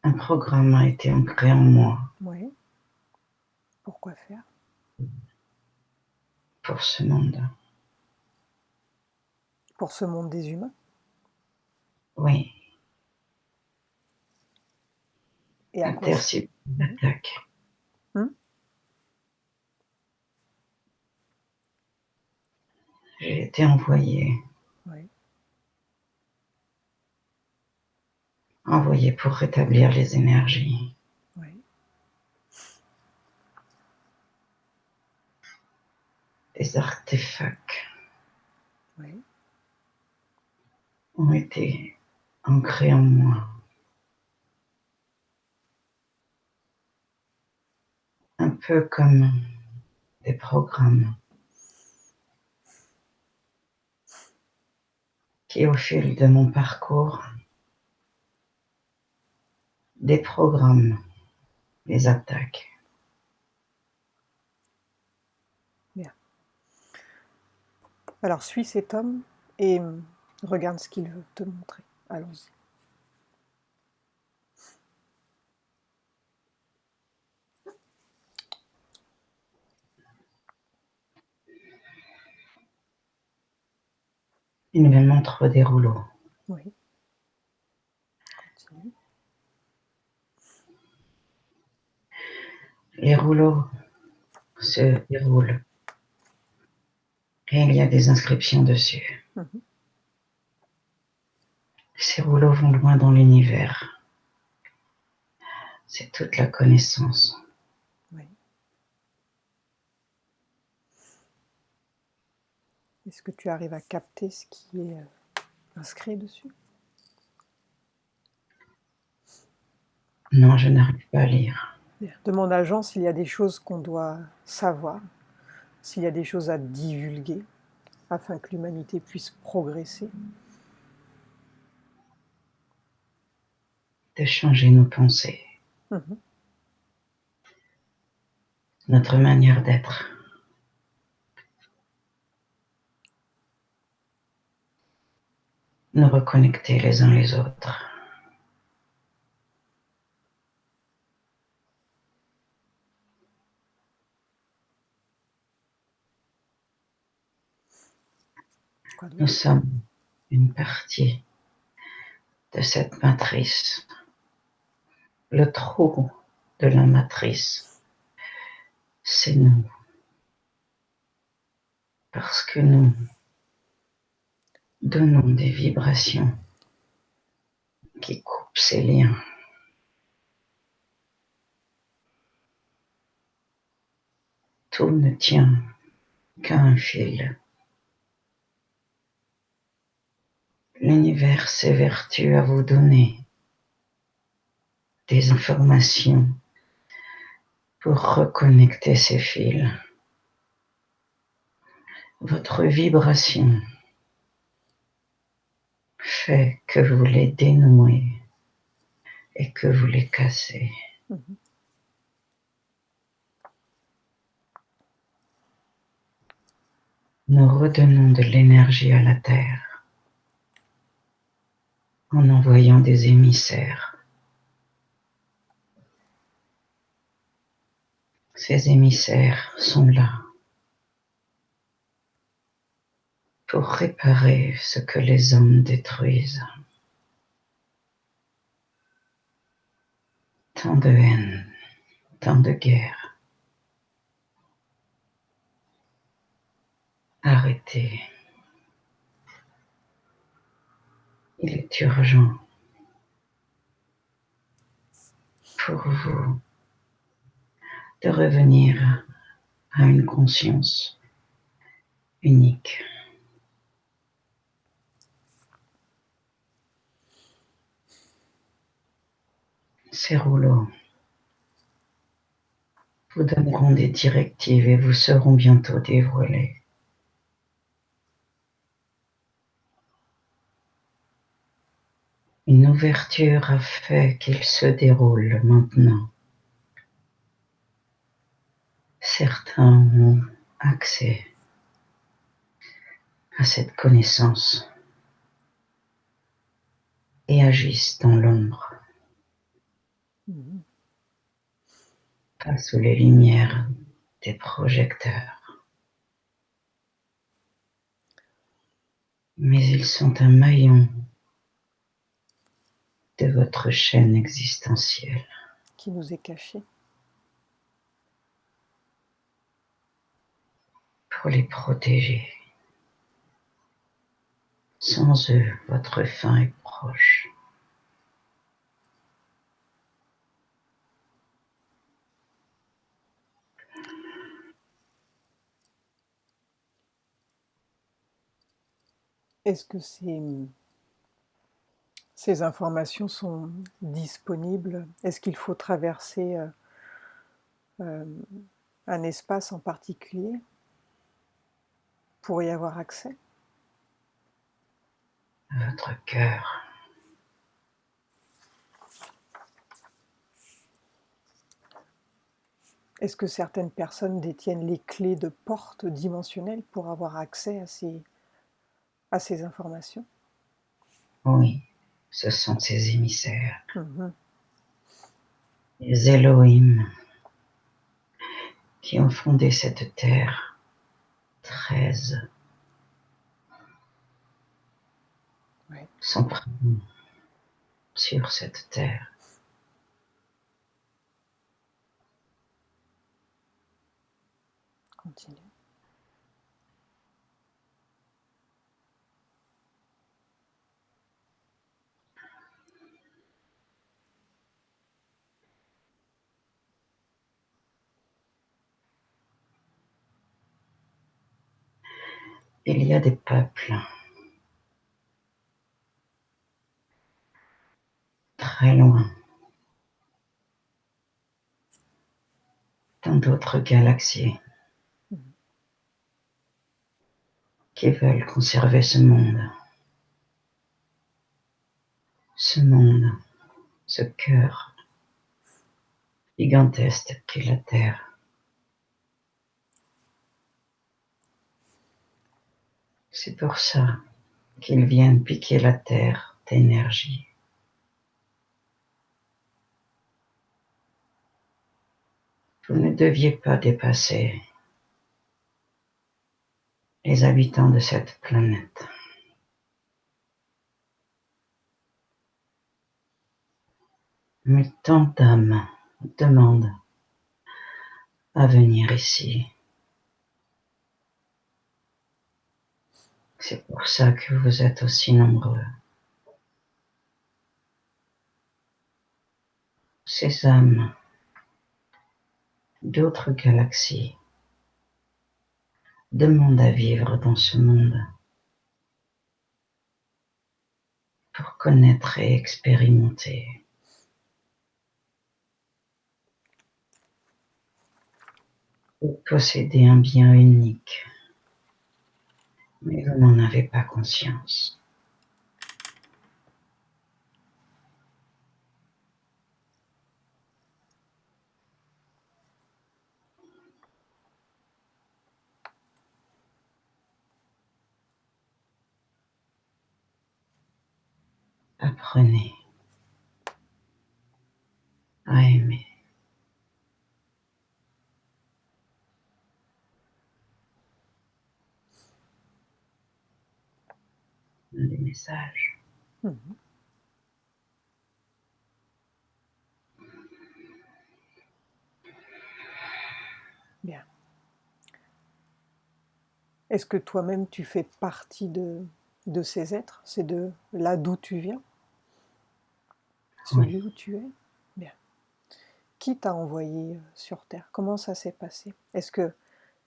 Un programme a été ancré en moi Oui. Pourquoi faire? pour ce monde. Pour ce monde des humains? Oui. Et à quoi ça... Intercepter Mhm. l'attaque. Hmm. J'ai été envoyée. Oui. Envoyée pour rétablir les énergies. Oui. Des artefacts Oui. ont été ancrés en moi. Un peu comme des programmes qui, au fil de mon parcours, des programmes, des attaques. Bien. Alors, suis cet homme et regarde ce qu'il veut te montrer. Allons-y. Il me montre des rouleaux. Oui. Continue. Les rouleaux se déroulent et il y a des inscriptions dessus. Mhm. Ces rouleaux vont loin dans l'univers. C'est toute la connaissance. Oui. Est-ce que tu arrives à capter ce qui est inscrit dessus? Non, je n'arrive pas à lire. Bien. Demande à Jean s'il y a des choses qu'on doit savoir, s'il y a des choses à divulguer, afin que l'humanité puisse progresser. De changer nos pensées, Mhm. notre manière d'être. Nous reconnecter les uns les autres. Quoi Nous d'autre? sommes une partie de cette matrice. Le trou de la matrice, c'est nous. Parce que nous donnons des vibrations qui coupent ces liens. Tout ne tient qu'à un fil. L'univers s'évertue à vous donner des informations pour reconnecter ces fils. Votre vibration fait que vous les dénouez et que vous les cassez. Mhm. Nous redonnons de l'énergie à la Terre en envoyant des émissaires. Ces émissaires sont là pour réparer ce que les hommes détruisent. Tant de haine, tant de guerre. Arrêtez. Il est urgent pour vous de revenir à une conscience unique. Ces rouleaux vous donneront des directives et vous seront bientôt dévoilés. Une ouverture a fait qu'il se déroule maintenant. Certains ont accès à cette connaissance et agissent dans l'ombre, Mhm. pas sous les lumières des projecteurs. Mais ils sont un maillon de votre chaîne existentielle. Qui nous est caché. Pour les protéger. Sans eux, votre fin est proche. Est-ce que ces informations sont disponibles? Est-ce qu'il faut traverser euh, un espace en particulier pour y avoir accès? Votre cœur. Est-ce que certaines personnes détiennent les clés de portes dimensionnelles pour avoir accès à ces informations? Oui, ce sont ces émissaires. Mhm. Les Elohim qui ont fondé cette terre. 13 Ouais, sont présents sur cette terre. continue. Il y a des peuples très loin, dans d'autres galaxies, qui veulent conserver ce monde, ce cœur gigantesque qu'est la Terre. C'est pour ça qu'ils viennent piquer la Terre d'énergie. Vous ne deviez pas dépasser les habitants de cette planète. Mais tant d'âmes demandent à venir ici. C'est pour ça que vous êtes aussi nombreux. Ces âmes d'autres galaxies demandent à vivre dans ce monde pour connaître et expérimenter. Vous possédez un bien unique, mais vous n'en avez pas conscience. Apprenez à aimer. Des messages. Mhm. Bien. Est-ce que toi-même tu fais partie de ces êtres? C'est de là d'où tu viens? Oui. Celui où tu es? Bien. Qui t'a envoyé sur Terre? Comment ça s'est passé? Est-ce que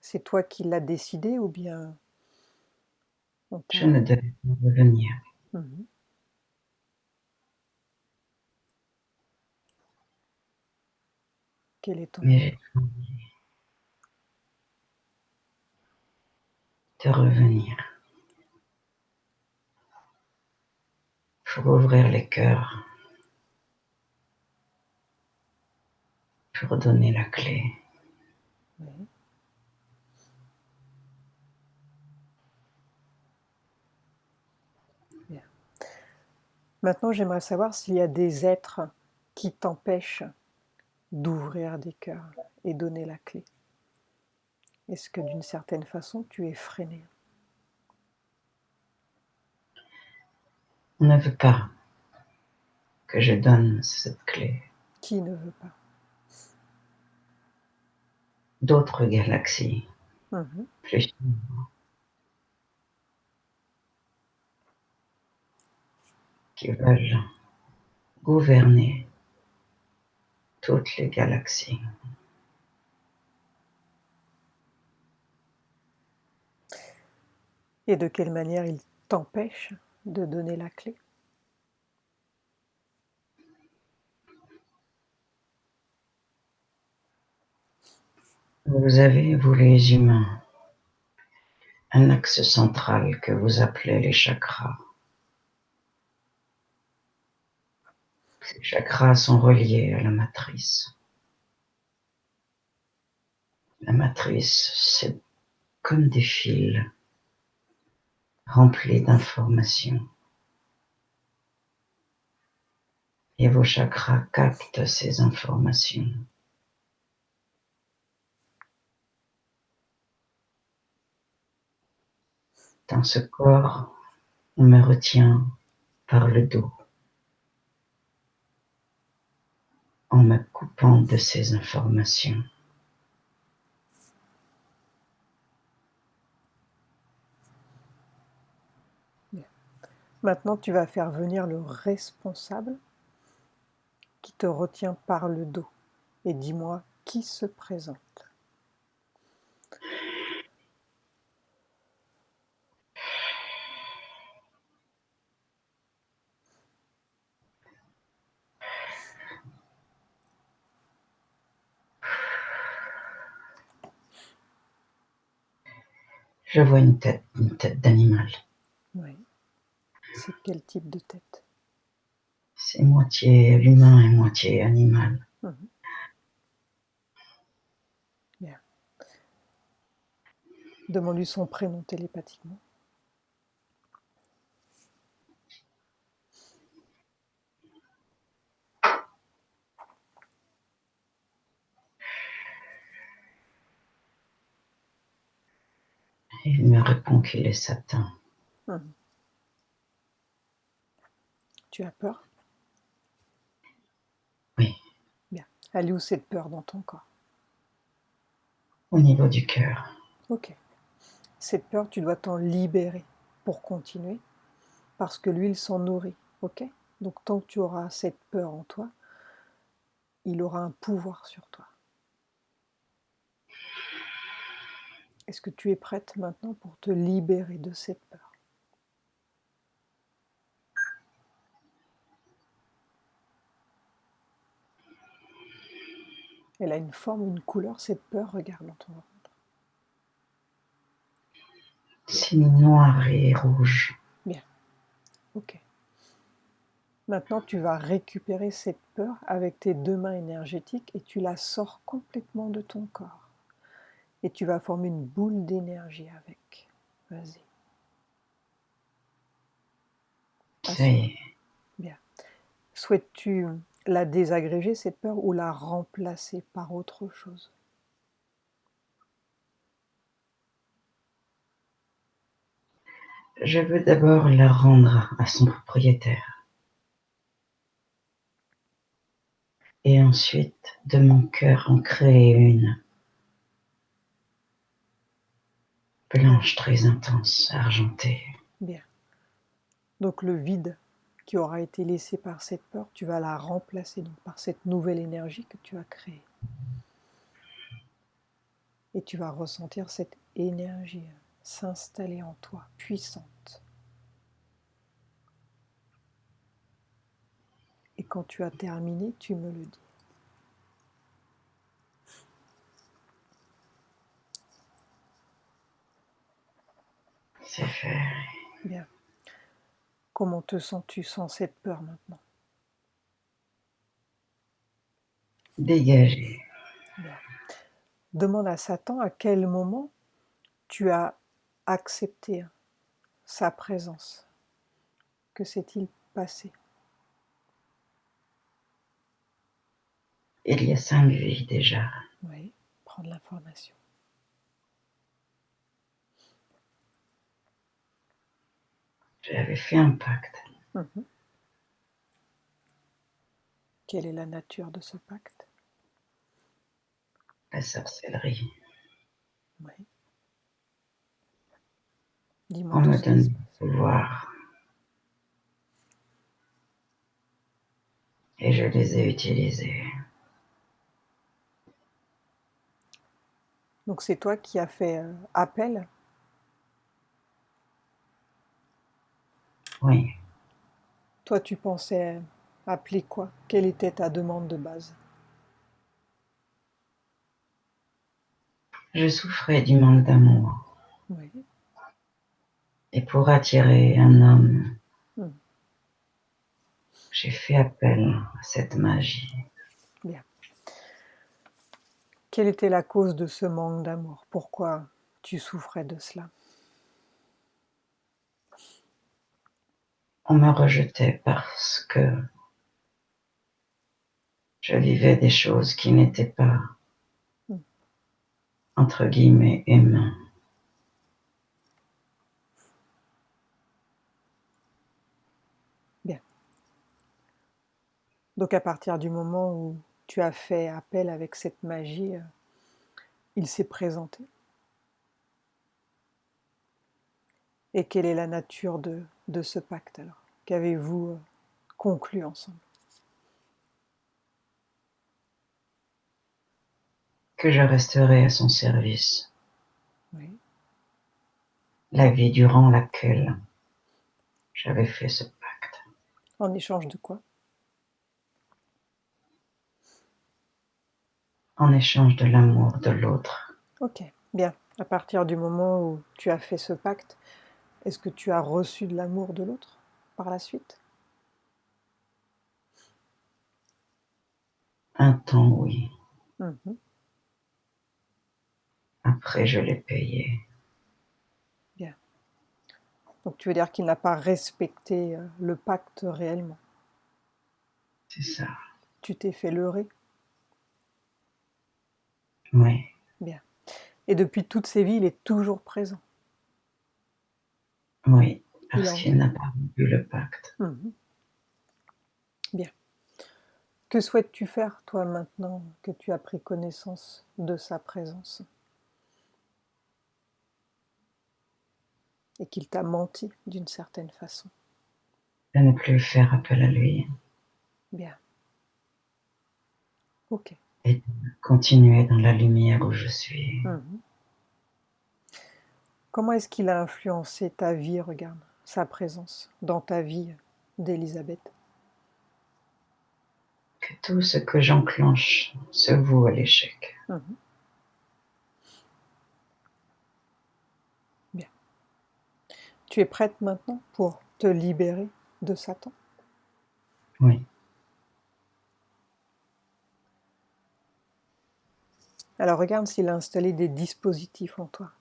c'est toi qui l'as décidé ou bien on Je t'a... ne devais pas revenir, Mhm. Quel est ton... mais j'ai envie de revenir pour ouvrir les cœurs, pour donner la clé. Oui. Bien. Maintenant, j'aimerais savoir s'il y a des êtres qui t'empêchent d'ouvrir des cœurs et donner la clé. Est-ce que d'une certaine façon, tu es freiné? On ne veut pas que je donne cette clé. Qui ne veut pas? D'autres galaxies, Mhm. plus qui veulent gouverner toutes les galaxies. Et de quelle manière ils t'empêchent de donner la clé? Vous avez, vous les humains, un axe central que vous appelez les chakras. Ces chakras sont reliés à la matrice. La matrice, c'est comme des fils remplis d'informations. Et vos chakras captent ces informations. Dans ce corps, on me retient par le dos, en me coupant de ces informations. Bien. Maintenant, tu vas faire venir le responsable qui te retient par le dos. Et dis-moi qui se présente. Je vois une tête d'animal. Oui. C'est quel type de tête? C'est moitié humain et moitié animal. Mhm. Bien. Demande-lui son prénom télépathiquement. Il me répond qu'il est Satan. Mhm. Tu as peur? Oui. Bien. Elle est où cette peur dans ton corps? Au niveau du cœur. Ok. Cette peur, tu dois t'en libérer pour continuer, parce que lui, il s'en nourrit. Ok? Donc tant que tu auras cette peur en toi, il aura un pouvoir sur toi. Est-ce que tu es prête maintenant pour te libérer de cette peur? Elle a une forme, une couleur, cette peur, regarde dans ton ventre. C'est noir et rouge. Bien, ok. Maintenant, tu vas récupérer cette peur avec tes deux mains énergétiques et tu la sors complètement de ton corps. Et tu vas former une boule d'énergie avec. Vas-y. Ça y est. Bien. Souhaites-tu la désagréger, cette peur, ou la remplacer par autre chose? Je veux d'abord la rendre à son propriétaire. Et ensuite, de mon cœur, en créer une. Blanche, très intense, argentée. Bien. Donc le vide qui aura été laissé par cette peur, tu vas la remplacer donc par cette nouvelle énergie que tu as créée. Et tu vas ressentir cette énergie s'installer en toi, puissante. Et quand tu as terminé, tu me le dis. C'est fait. Bien. Comment te sens-tu sans cette peur maintenant? Dégagé. Bien. Demande à Satan à quel moment tu as accepté sa présence. Que s'est-il passé? Il y a 5 vies déjà. Oui, prendre l'information. J'avais fait un pacte. Mhm. Quelle est la nature de ce pacte? La sorcellerie. Oui. Dis-moi On tout me ce qui se donne passe. le pouvoir. Et je les ai utilisés. Donc c'est toi qui as fait appel. Oui. Toi tu pensais appeler quoi? Quelle était ta demande de base? Je souffrais du manque d'amour. Oui. Et pour attirer un homme, Hmm. j'ai fait appel à cette magie. Bien. Quelle était la cause de ce manque d'amour? Pourquoi tu souffrais de cela? On me rejetait parce que je vivais des choses qui n'étaient pas, Hmm. entre guillemets, humaines. Bien. Donc à partir du moment où tu as fait appel avec cette magie, il s'est présenté. Et quelle est la nature de ce pacte alors? Qu'avez-vous conclu ensemble? Que je resterai à son service, Oui. la vie durant laquelle j'avais fait ce pacte. En échange de quoi? En échange de l'amour de l'autre. Ok, bien. À partir du moment où tu as fait ce pacte, est-ce que tu as reçu de l'amour de l'autre par la suite? Un temps, oui. Mhm. Après, je l'ai payé. Bien. Donc tu veux dire qu'il n'a pas respecté le pacte réellement. C'est ça. Tu t'es fait leurrer. Oui. Bien. Et depuis toutes ces vies, il est toujours présent. Oui, Il parce en... qu'il n'a pas rompu le pacte. Mhm. Bien. Que souhaites-tu faire, toi, maintenant que tu as pris connaissance de sa présence et qu'il t'a menti d'une certaine façon? De ne plus faire appel à lui. Bien. Ok. Et continuer dans la lumière où je suis. Mhm. Comment est-ce qu'il a influencé ta vie, regarde, sa présence dans ta vie d'Elisabeth? Que tout ce que j'enclenche se voue à l'échec. Mhm. Bien. Tu es prête maintenant pour te libérer de Satan? Oui. Alors regarde s'il a installé des dispositifs en toi.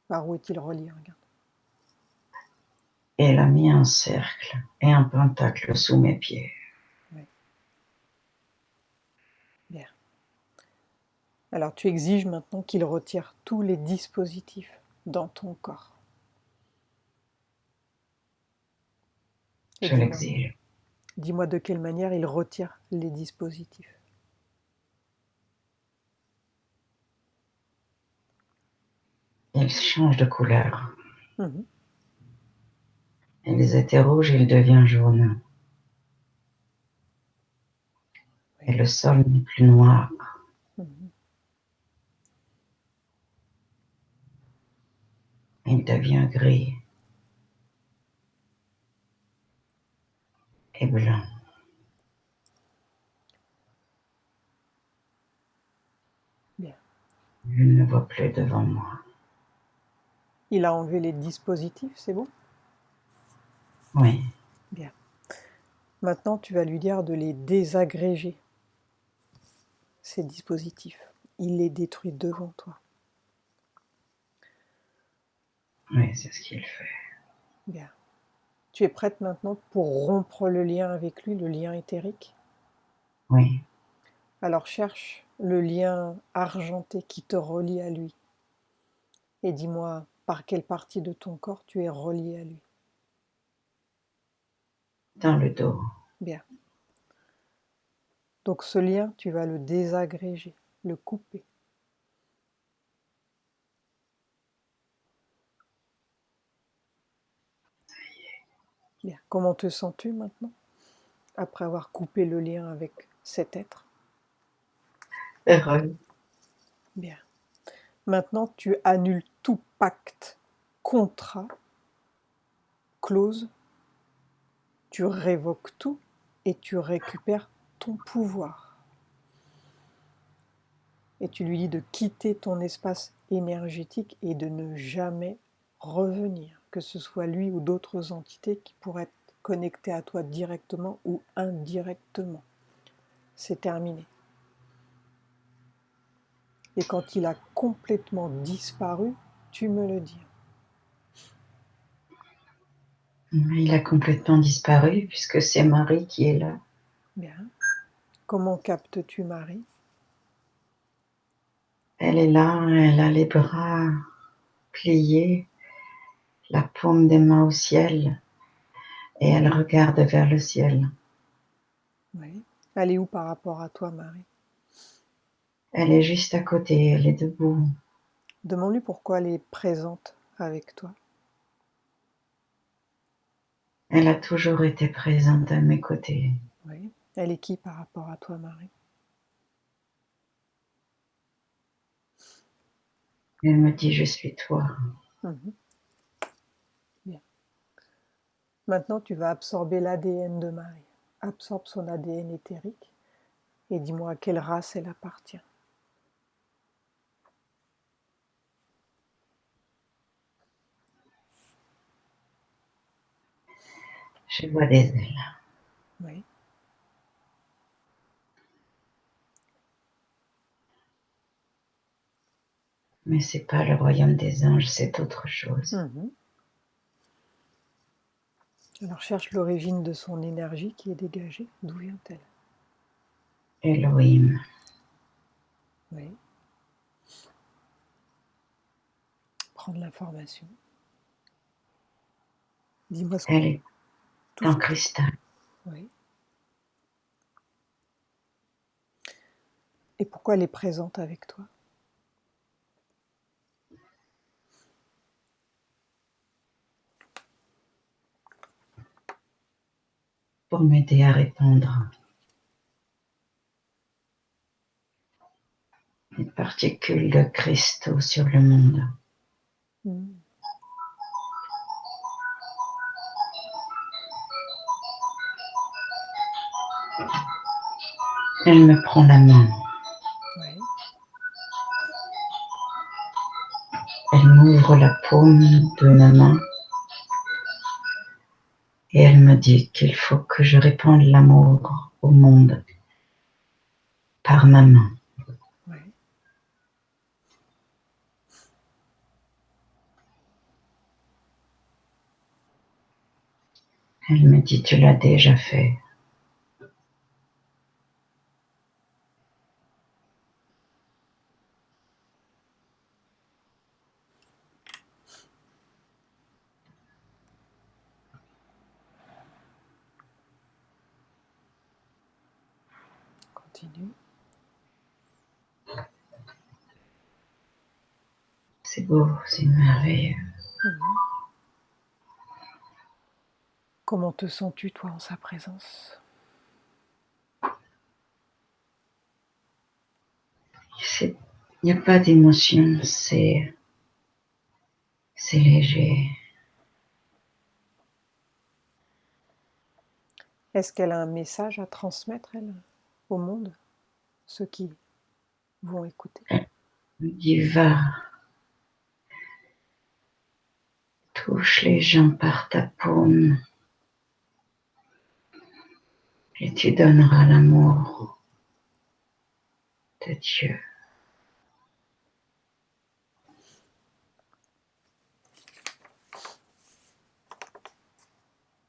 Par où est-il relié? Regarde. Et il a mis un cercle et un pentacle sous mes pieds. Oui. Bien. Alors tu exiges maintenant qu'il retire tous les dispositifs dans ton corps. Et Je l'exige. dis-moi de quelle manière il retire les dispositifs. Il change de couleur. Mhm. Ils étaient rouges, il devient jaune. Oui. Et le sol n'est plus noir. Mhm. Il devient gris et blanc. Bien. Je ne le vois plus devant moi. Il a enlevé les dispositifs, c'est bon? Oui. Bien. Maintenant, tu vas lui dire de les désagréger, ces dispositifs. Il les détruit devant toi. Oui, c'est ce qu'il fait. Bien. Tu es prête maintenant pour rompre le lien avec lui, le lien éthérique? Oui. Alors cherche le lien argenté qui te relie à lui. Et dis-moi par quelle partie de ton corps tu es relié à lui. Dans le dos. Bien. Donc ce lien, tu vas le désagréger, le couper. Bien. Comment te sens-tu maintenant, après avoir coupé le lien avec cet être? Heureux. Bien. Maintenant, tu annules tout pacte, contrat, clause, tu révoques tout et tu récupères ton pouvoir. Et tu lui dis de quitter ton espace énergétique et de ne jamais revenir, que ce soit lui ou d'autres entités qui pourraient être connectées à toi directement ou indirectement. C'est terminé. Et quand il a complètement disparu, tu me le dis. Il a complètement disparu puisque c'est Marie qui est là. Bien. Comment captes-tu Marie? Elle est là, elle a les bras pliés, la paume des mains au ciel et elle regarde vers le ciel. Oui. Elle est où par rapport à toi, Marie? Elle est juste à côté, elle est debout. Demande-lui pourquoi elle est présente avec toi. Elle a toujours été présente à mes côtés. Oui. Elle est qui par rapport à toi, Marie? Elle me dit, je suis toi. Mhm. Bien. Maintenant, tu vas absorber l'ADN de Marie. Absorbe son ADN éthérique et dis-moi à quelle race elle appartient. Je vois des ailes. Oui. Mais c'est pas le royaume des anges, c'est autre chose. Mhm. Alors cherche l'origine de son énergie qui est dégagée. D'où vient-elle? Elohim. Oui. Prendre l'information. Dis-moi Elle est tout en ce que... cristal. Oui. Et pourquoi elle est présente avec toi? Pour m'aider à répandre les particules de cristaux sur le monde. Mhm. Elle me prend la main. Oui. Elle m'ouvre la paume de ma main et elle me dit qu'il faut que je répande l'amour au monde par ma main. Oui. Elle me dit, tu l'as déjà fait. Continue. C'est beau, c'est merveilleux. Mhm. Comment te sens-tu, toi, en sa présence? Il n'y a pas d'émotion, c'est léger. Est-ce qu'elle a un message à transmettre, elle, au monde, ceux qui vont écouter? Elle me dit, va, touche les gens par ta paume et tu donneras l'amour de Dieu.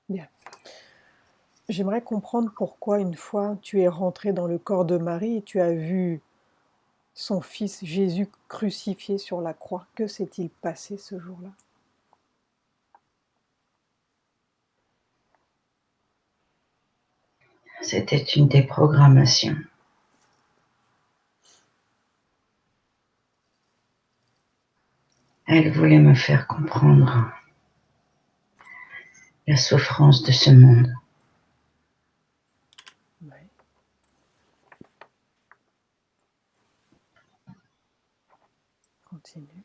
Bien. J'aimerais comprendre pourquoi, une fois, tu es rentré dans le corps de Marie et tu as vu son fils Jésus crucifié sur la croix. Que s'est-il passé ce jour-là? C'était une déprogrammation. Elle voulait me faire comprendre la souffrance de ce monde. Ouais. Continue.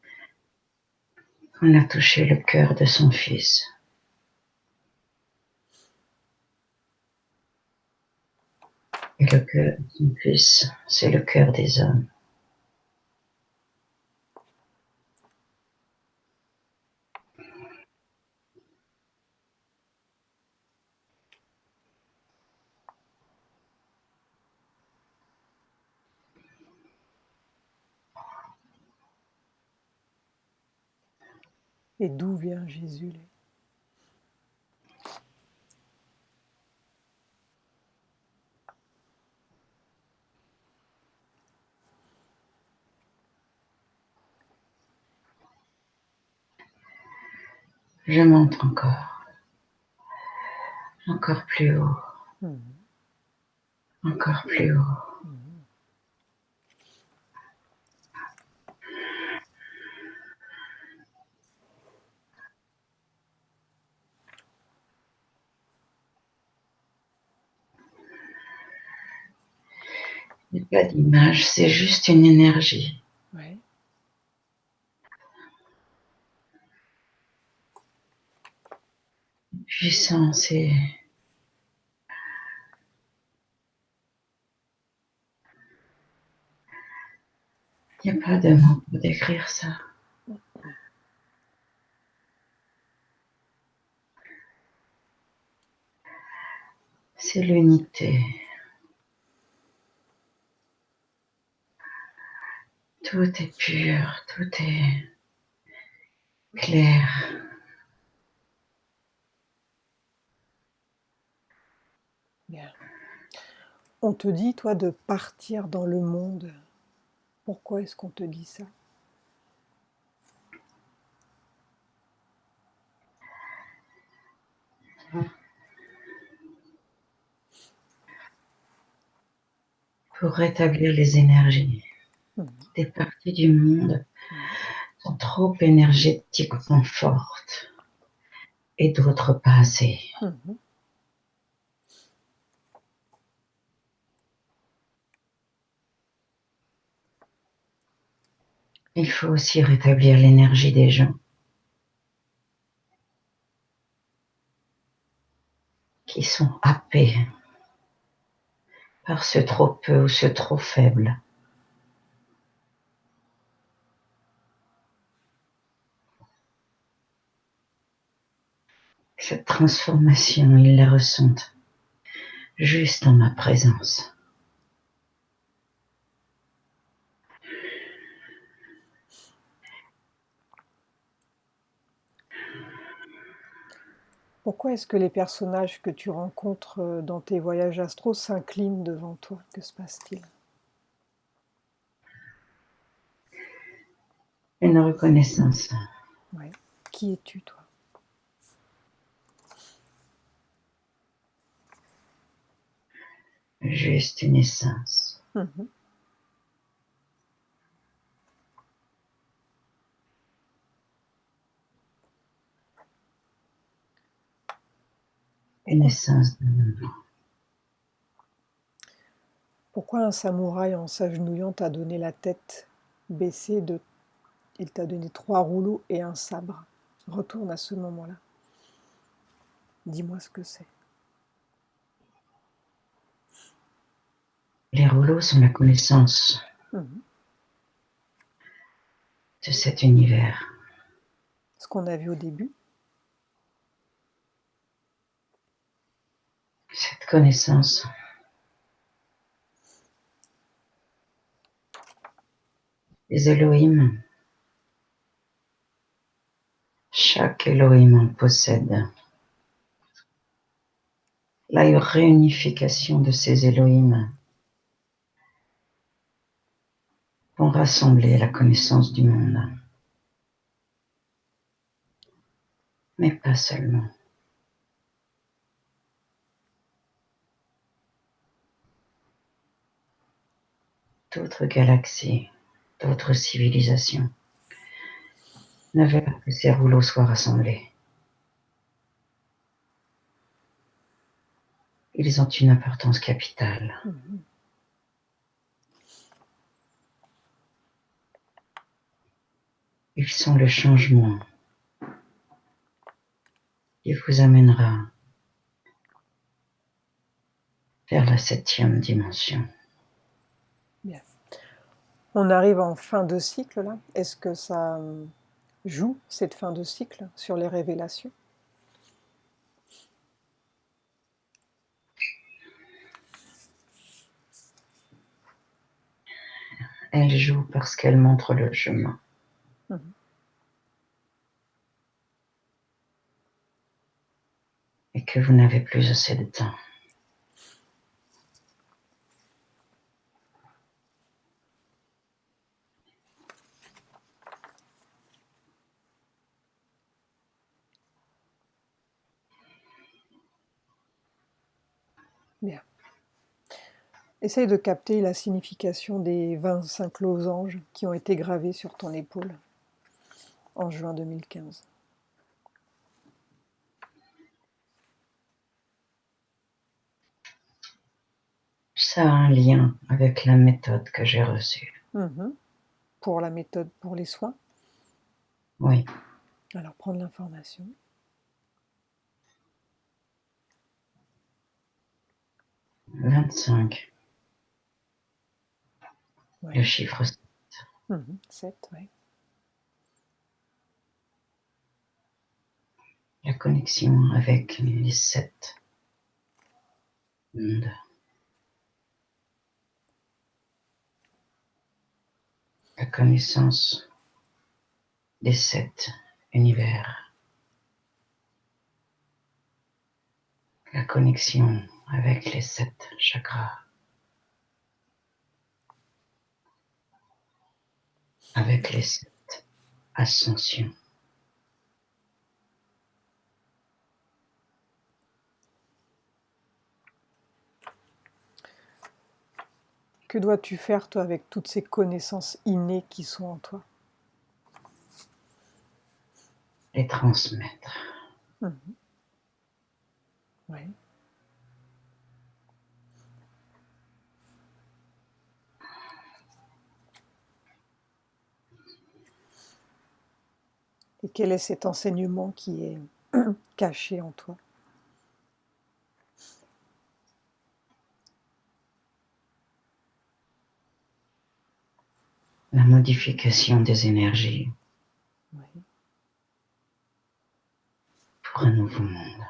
On a touché le cœur de son fils. Et le cœur de son fils, c'est le cœur des hommes. Et d'où vient Jésus? Je monte encore plus haut, Mhm. encore plus haut. Mhm. Il n'y a pas d'image, c'est juste une énergie. Ouais. Puissance et il n'y a pas de mots pour décrire ça. C'est l'unité. Tout est pur, tout est clair. Bien. On te dit, toi, de partir dans le monde. Pourquoi est-ce qu'on te dit ça? Pour rétablir les énergies. Mhm. Des parties du monde sont trop énergétiquement fortes et d'autres pas assez. Mhm. Il faut aussi rétablir l'énergie des gens qui sont happés par ce trop peu ou ce trop faible. Cette transformation, ils la ressentent juste en ma présence. Pourquoi est-ce que les personnages que tu rencontres dans tes voyages astro s'inclinent devant toi? Que se passe-t-il? Une reconnaissance. Ouais. Qui es-tu, toi? Juste une essence. Mhm. Une Pourquoi? essence de mouvement. Pourquoi un samouraï en s'agenouillant t'a donné la tête baissée de... Il t'a donné 3 rouleaux et un sabre. Retourne à ce moment-là. Dis-moi ce que c'est. Les rouleaux sont la connaissance Mhm. de cet univers. Ce qu'on a vu au début. Cette connaissance. Les Elohim. Chaque Elohim en possède. La réunification de ces Elohim vont rassembler la connaissance du monde. Mais pas seulement. D'autres galaxies, d'autres civilisations ne veulent pas que ces rouleaux soient rassemblés. Ils ont une importance capitale. Mhm. Ils sont le changement qui vous amènera vers la 7e dimension. Bien. On arrive en fin de cycle, là. Est-ce que ça joue, cette fin de cycle, sur les révélations? Elle joue parce qu'elle montre le chemin. Mhm. Et que vous n'avez plus assez de temps. Bien. Essaye de capter la signification des 25 losanges qui ont été gravés sur ton épaule en juin 2015. Ça a un lien avec la méthode que j'ai reçue. Mhm. Pour la méthode pour les soins. Oui, Alors prendre l'information. 25, le Ouais. chiffre 7. 7, ouais. La connexion avec les 7. monde, la connaissance des 7 univers, la connexion avec les 7 chakras, avec les 7 ascensions. Que dois-tu faire, toi, avec toutes ces connaissances innées qui sont en toi? Les transmettre. Oui. Et quel est cet enseignement qui est caché en toi? La modification des énergies Oui. pour un nouveau monde.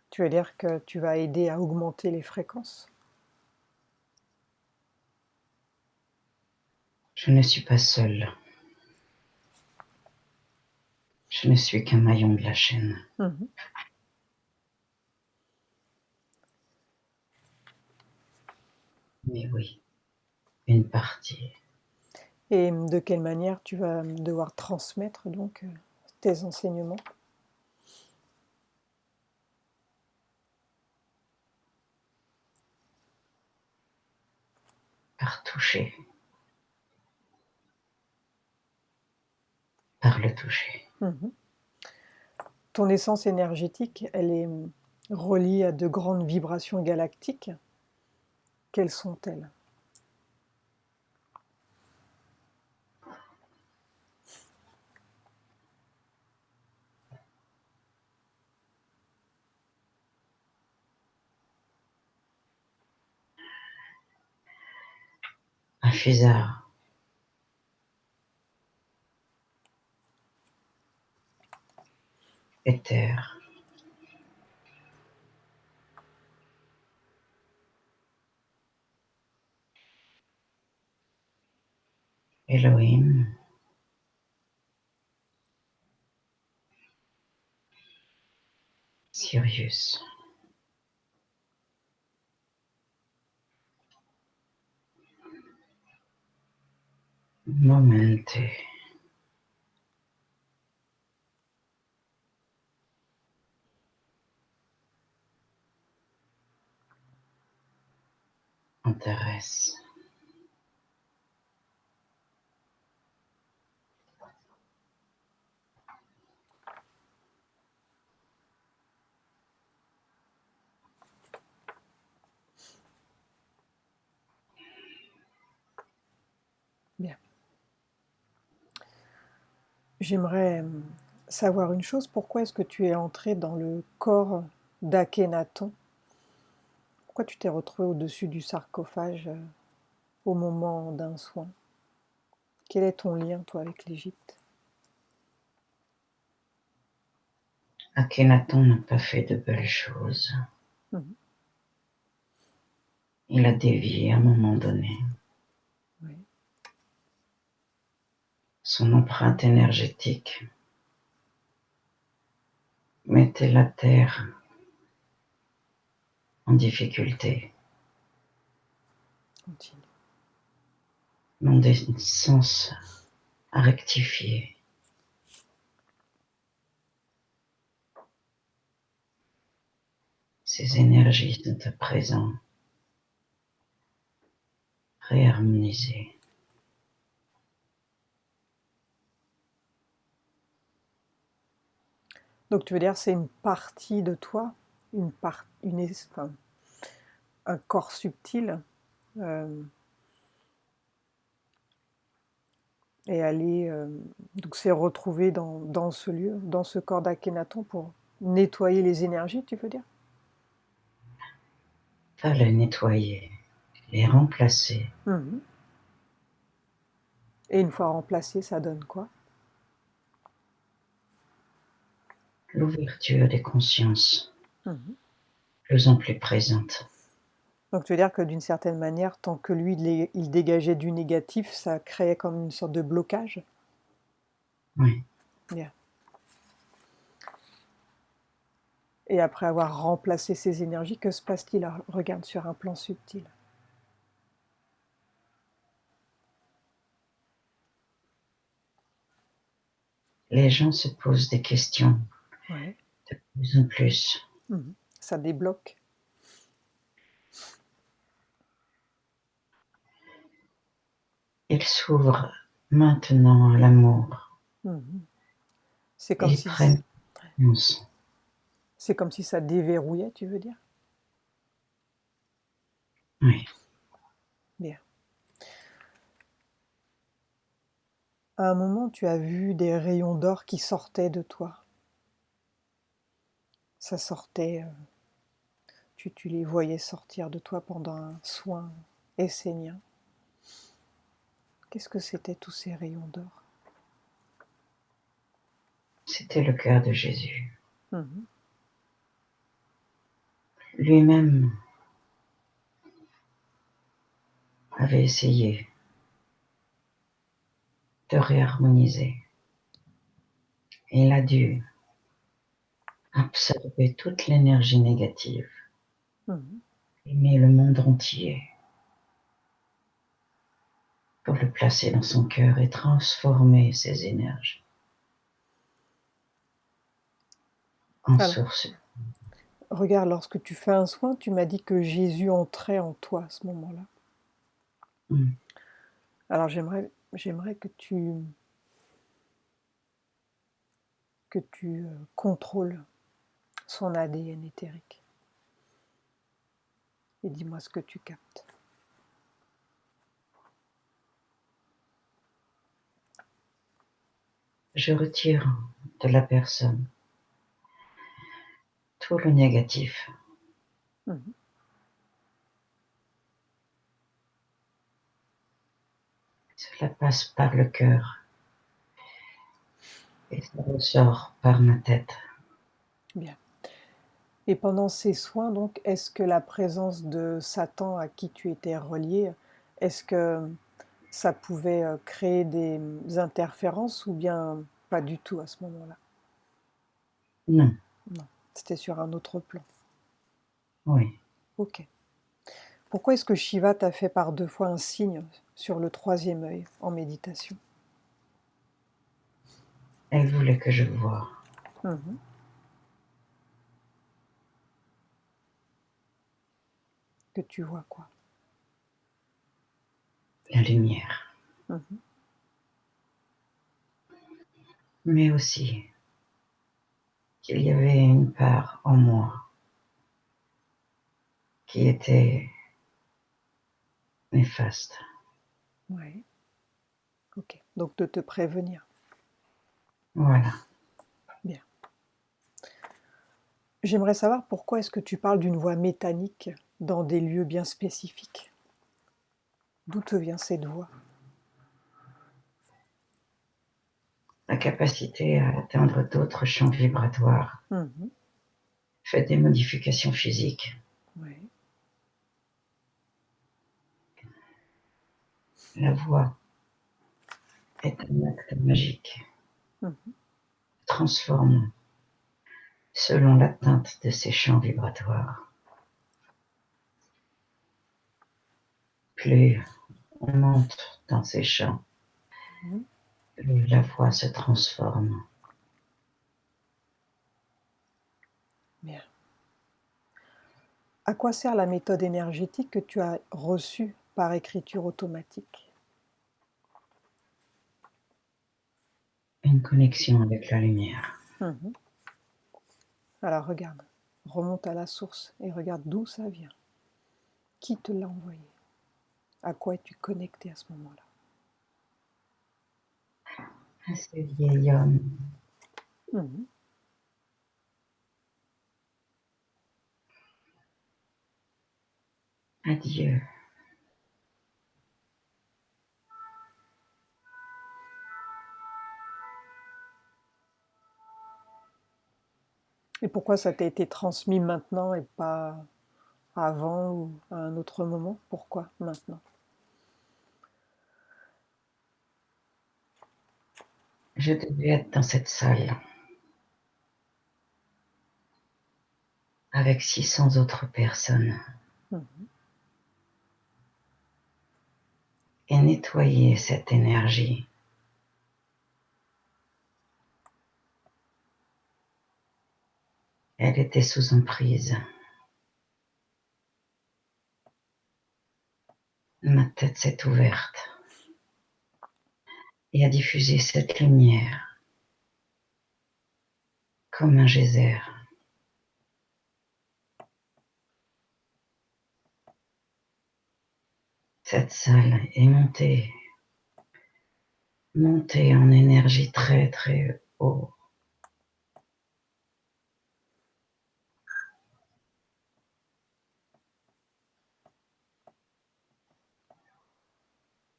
Tu veux dire que tu vas aider à augmenter les fréquences? Je ne suis pas seule. Je ne suis qu'un maillon de la chaîne. Mais oui, une partie. Et de quelle manière tu vas devoir transmettre donc tes enseignements? Par toucher. Par le toucher. Ton essence énergétique, elle est reliée à de grandes vibrations galactiques. Quelles sont-elles? Un phésard. Éther. Elohim. Sirius. Momenté. Antares. Bien. J'aimerais savoir une chose. Pourquoi est-ce que tu es entré dans le corps d'Akhenaton? Pourquoi tu t'es retrouvé au-dessus du sarcophage au moment d'un soin? Quel est ton lien, toi, avec l'Égypte? Akhenaton n'a pas fait de belles choses. Il a dévié à un moment donné. Oui. Son empreinte énergétique mettait la Terre en difficulté. Continue. Dans des sens à rectifier. Ces énergies sont à présent réharmonisées. Donc tu veux dire c'est une partie de toi, enfin, un corps subtil, et aller donc s'est retrouvé dans ce lieu, dans ce corps d'Akhenaton pour nettoyer les énergies, tu veux dire? Pas les nettoyer, les remplacer. Et une fois remplacé, ça donne quoi? L'ouverture des consciences. plus en plus présente. Donc tu veux dire que d'une certaine manière, tant que lui, il dégageait du négatif, ça créait comme une sorte de blocage? Oui. Bien. Et après avoir remplacé ces énergies, que se passe-t-il? Alors, regarde sur un plan subtil. Les gens se posent des questions Ouais. de plus en plus. Mmh. Ça débloque. Ils s'ouvrent maintenant à l'amour. Mmh. C'est comme Ils si prennent conscience. c'est comme si ça déverrouillait, tu veux dire? Oui. Bien. À un moment, tu as vu des rayons d'or qui sortaient de toi. Ça sortait, tu les voyais sortir de toi pendant un soin essénien. Qu'est-ce que c'était tous ces rayons d'or? C'était le cœur de Jésus. Mmh. Lui-même avait essayé de réharmoniser. Il a dû absorber toute l'énergie négative, Mmh. aimer le monde entier pour le placer dans son cœur et transformer ses énergies en Alors, source. regarde, lorsque tu fais un soin, tu m'as dit que Jésus entrait en toi à ce moment-là. Mm. Alors j'aimerais que tu contrôles son ADN éthérique et dis-moi ce que tu captes. Je retire de la personne tout le négatif. Mmh. Cela passe par le cœur et ça ressort par ma tête. Bien. Et pendant ces soins donc, est-ce que la présence de Satan à qui tu étais relié, est-ce que ça pouvait, créer des, interférences ou bien pas du tout à ce moment-là? Non, Non, c'était sur un autre plan. oui, OK. Pourquoi est-ce que Shiva t'a fait par 2 fois un signe sur le troisième œil en méditation? elle voulait que je voie Mmh. Que tu vois quoi? la lumière, Mmh. mais aussi qu'il y avait une part en moi qui était néfaste. Ouais, OK. Donc de te prévenir. Voilà. Bien. J'aimerais savoir pourquoi est-ce que tu parles d'une voix métallique dans des lieux bien spécifiques? D'où te vient cette voix? La capacité à atteindre d'autres champs vibratoires Mmh. fait des modifications physiques. Ouais. La voix est un acte magique, Mmh. transforme selon l'atteinte de ces champs vibratoires. Plus on monte dans ces champs, Mmh. plus la voix se transforme. Bien. À quoi sert la méthode énergétique que tu as reçue par écriture automatique? Une connexion avec la lumière. Mmh. Alors regarde, remonte à la source et regarde d'où ça vient. Qui te l'a envoyé? À quoi es-tu connecté à ce moment-là? À ce vieil homme, Mmh. à Dieu, Et pourquoi ça t'a été transmis maintenant et pas avant ou à un autre moment? Pourquoi maintenant? Je devais être dans cette salle avec 600 autres personnes Mhm. et nettoyer cette énergie. Elle était sous emprise. Ma tête s'est ouverte et a diffusé cette lumière comme un geyser. Cette salle est montée en énergie très très haut.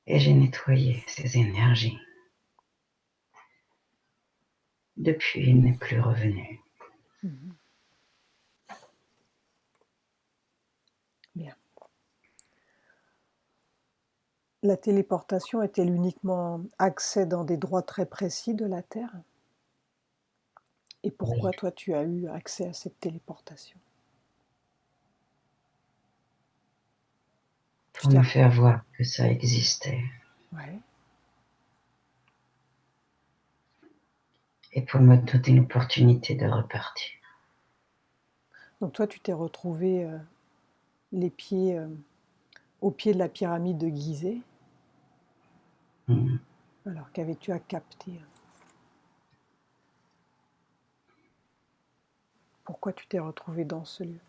Et j'ai nettoyé ces énergies. Depuis, il n'est plus revenu. Mhm. Bien. La téléportation est-elle uniquement accès dans des droits très précis de la Terre? Et Oui, pourquoi toi tu as eu accès à cette téléportation? Tu pour t'es... me faire voir que ça existait Ouais. et pour me donner l'opportunité de repartir. Donc toi tu t'es retrouvé les pieds au pied de la pyramide de Gizeh. Hmm. Alors qu'avais-tu à capter? Pourquoi tu t'es retrouvé dans ce lieu?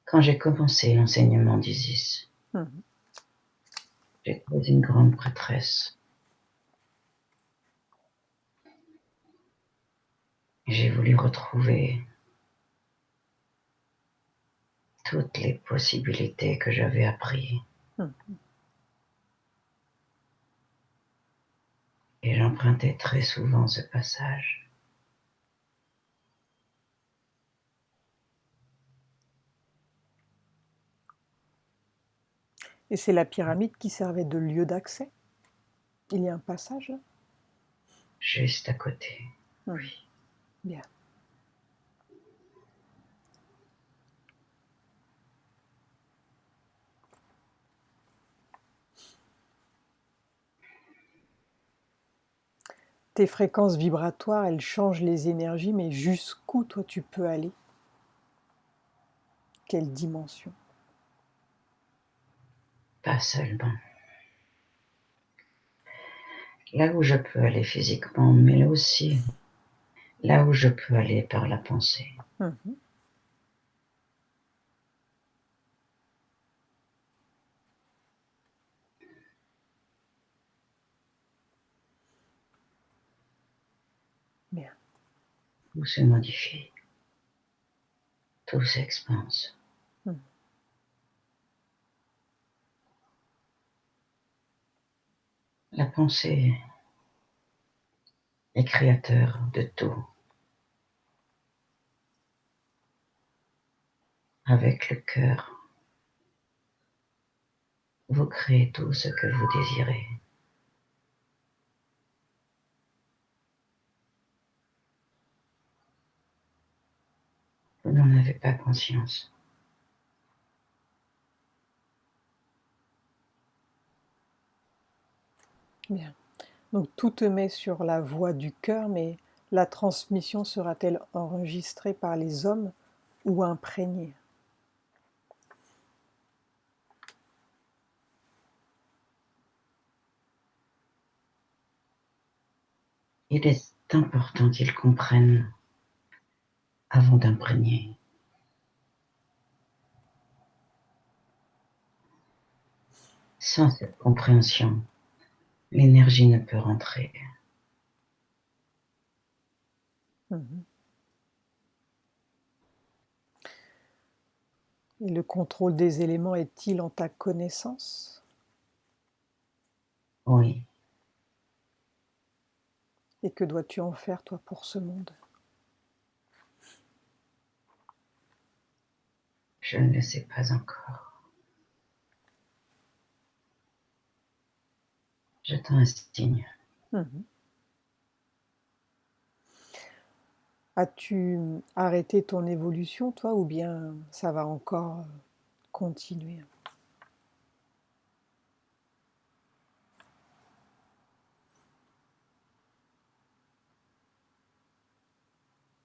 Quand j'ai commencé l'enseignement d'Isis, Mhm. j'étais une grande prêtresse. J'ai voulu retrouver toutes les possibilités que j'avais apprises. Mhm. Et j'empruntais très souvent ce passage. Et c'est la pyramide qui servait de lieu d'accès? Il y a un passage là? Juste à côté. Mhm. Bien. Tes fréquences vibratoires, elles changent les énergies, mais jusqu'où toi tu peux aller? Quelle dimension? Pas seulement. Là où je peux aller physiquement, mais aussi là où je peux aller par la pensée. Mhm. Bien. Tout se modifie, tout s'expanse. Mhm. La pensée est créateur de tout. Avec le cœur, vous créez tout ce que vous désirez. Vous n'en avez pas conscience. Bien. Donc tout te met sur la voie du cœur, mais la transmission sera-t-elle enregistrée par les hommes ou imprégnée? Il est important qu'ils comprennent avant d'imprégner. Sans cette compréhension, l'énergie ne peut rentrer. Mhm. Et le contrôle des éléments est-il en ta connaissance? Oui, Et que dois-tu en faire, toi, pour ce monde? je ne le sais pas encore. J'attends un signe. Mhm. As-tu arrêté ton évolution, toi, ou bien ça va encore continuer?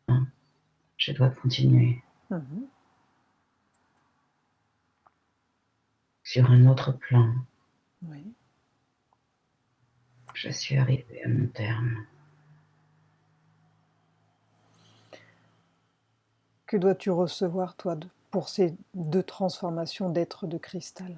Hein, je dois continuer Mhm. sur un autre plan. Oui. Je suis arrivée à mon terme. Que dois-tu recevoir, toi, pour ces 2 transformations d'être de cristal?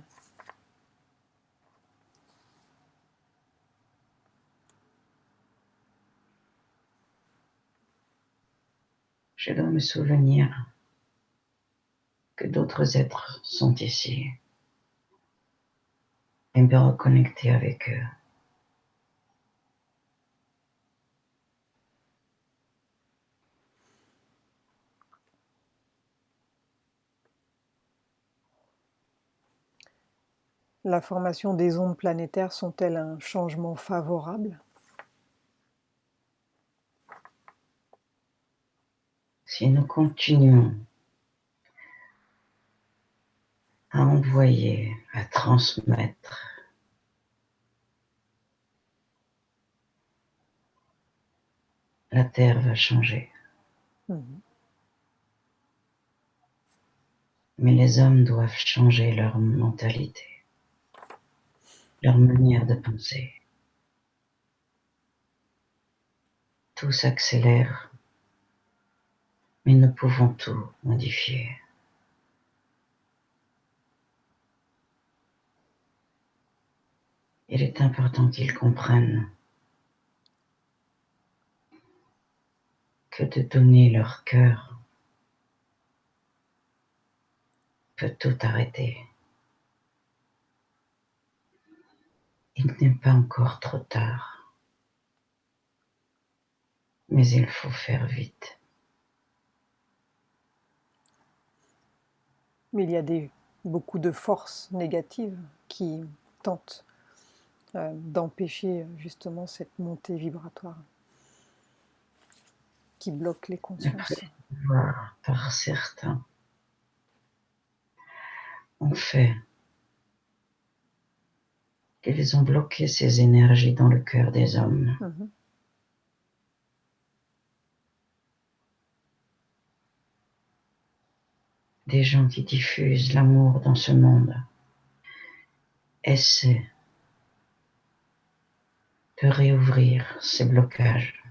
Je dois me souvenir que d'autres êtres sont ici et me reconnecter avec eux. La formation des ondes planétaires sont-elles un changement favorable? Si nous continuons à envoyer, à transmettre, la Terre va changer. Mhm. Mais les hommes doivent changer leur mentalité, leur manière de penser. Tout s'accélère, mais nous pouvons tout modifier. Il est important qu'ils comprennent que de donner leur cœur peut tout arrêter. Il n'est pas encore trop tard, mais il faut faire vite. Mais il y a beaucoup de forces négatives qui tentent d'empêcher justement cette montée vibratoire, qui bloquent les Après consciences. voir par certains, ont fait qu'ils ont bloqué ces énergies dans le cœur des hommes. Mhm. Des gens qui diffusent l'amour dans ce monde essaient de réouvrir ces blocages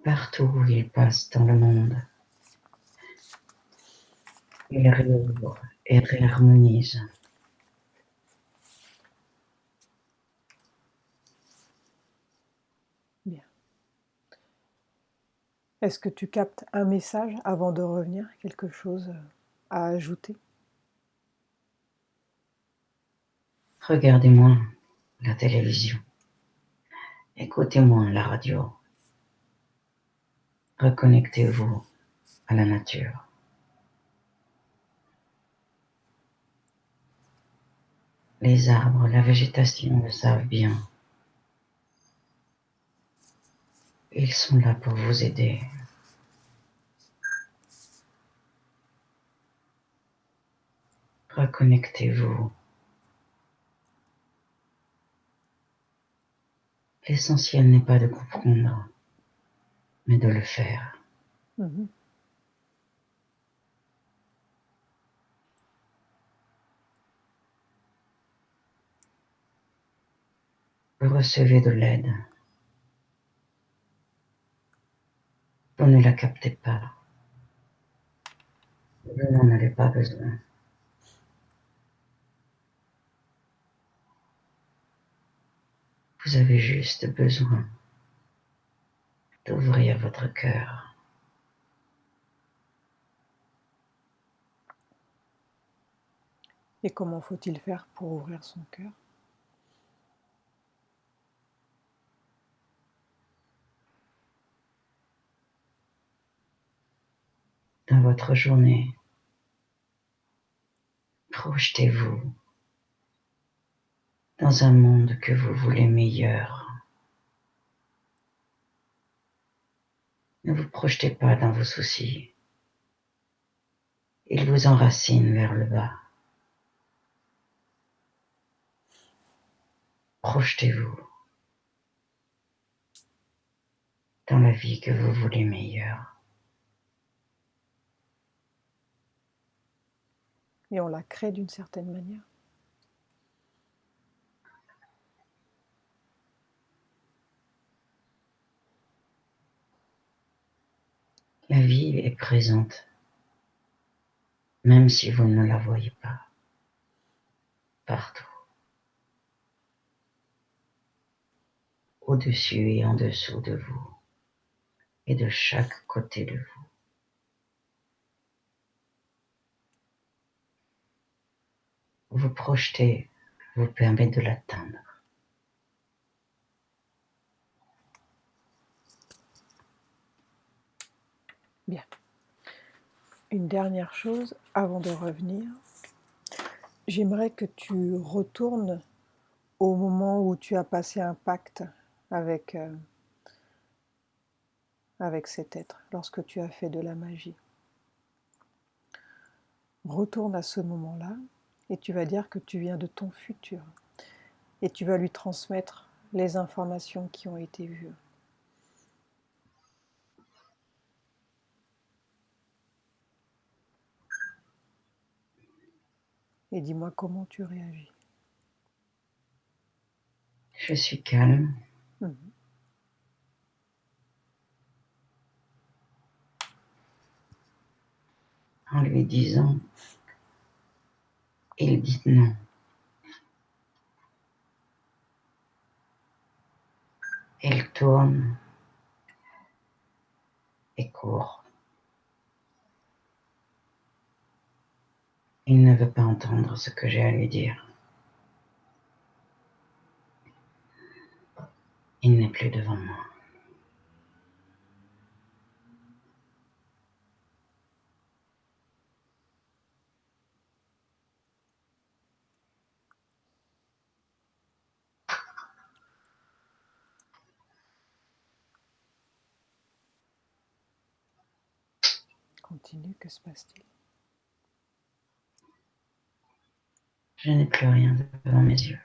partout où ils passent dans le monde. Ils réouvrent et réharmonisent. Bien. Est-ce que tu captes un message avant de revenir, quelque chose à ajouter? Regardez moins la télévision. Écoutez moins la radio. Reconnectez-vous à la nature. Les arbres, la végétation le savent bien. Ils sont là pour vous aider. Reconnectez-vous. L'essentiel n'est pas de comprendre, mais de le faire. Mhm. Vous recevez de l'aide. Vous ne la captez pas. Vous n'en avez pas besoin. Vous avez juste besoin d'ouvrir votre cœur. Et comment faut-il faire pour ouvrir son cœur? Dans votre journée, projetez-vous dans un monde que vous voulez meilleur. Ne vous projetez pas dans vos soucis. Ils vous enracinent vers le bas. Projetez-vous dans la vie que vous voulez meilleure. Et on la crée d'une certaine manière. La vie est présente, même si vous ne la voyez pas, partout, au-dessus et en dessous de vous, et de chaque côté de vous. Vous projetez vous permet de l'atteindre. Bien. Une dernière chose avant de revenir. J'aimerais que tu retournes au moment où tu as passé un pacte avec, avec cet être, lorsque tu as fait de la magie. Retourne à ce moment-là et tu vas dire que tu viens de ton futur et tu vas lui transmettre les informations qui ont été vues. Et dis-moi comment tu réagis. Je suis calme. En lui disant, il dit non. Il tourne et court. Il ne veut pas entendre ce que j'ai à lui dire. Il n'est plus devant moi. Continue, que se passe-t-il? Je n'ai plus rien devant mes yeux.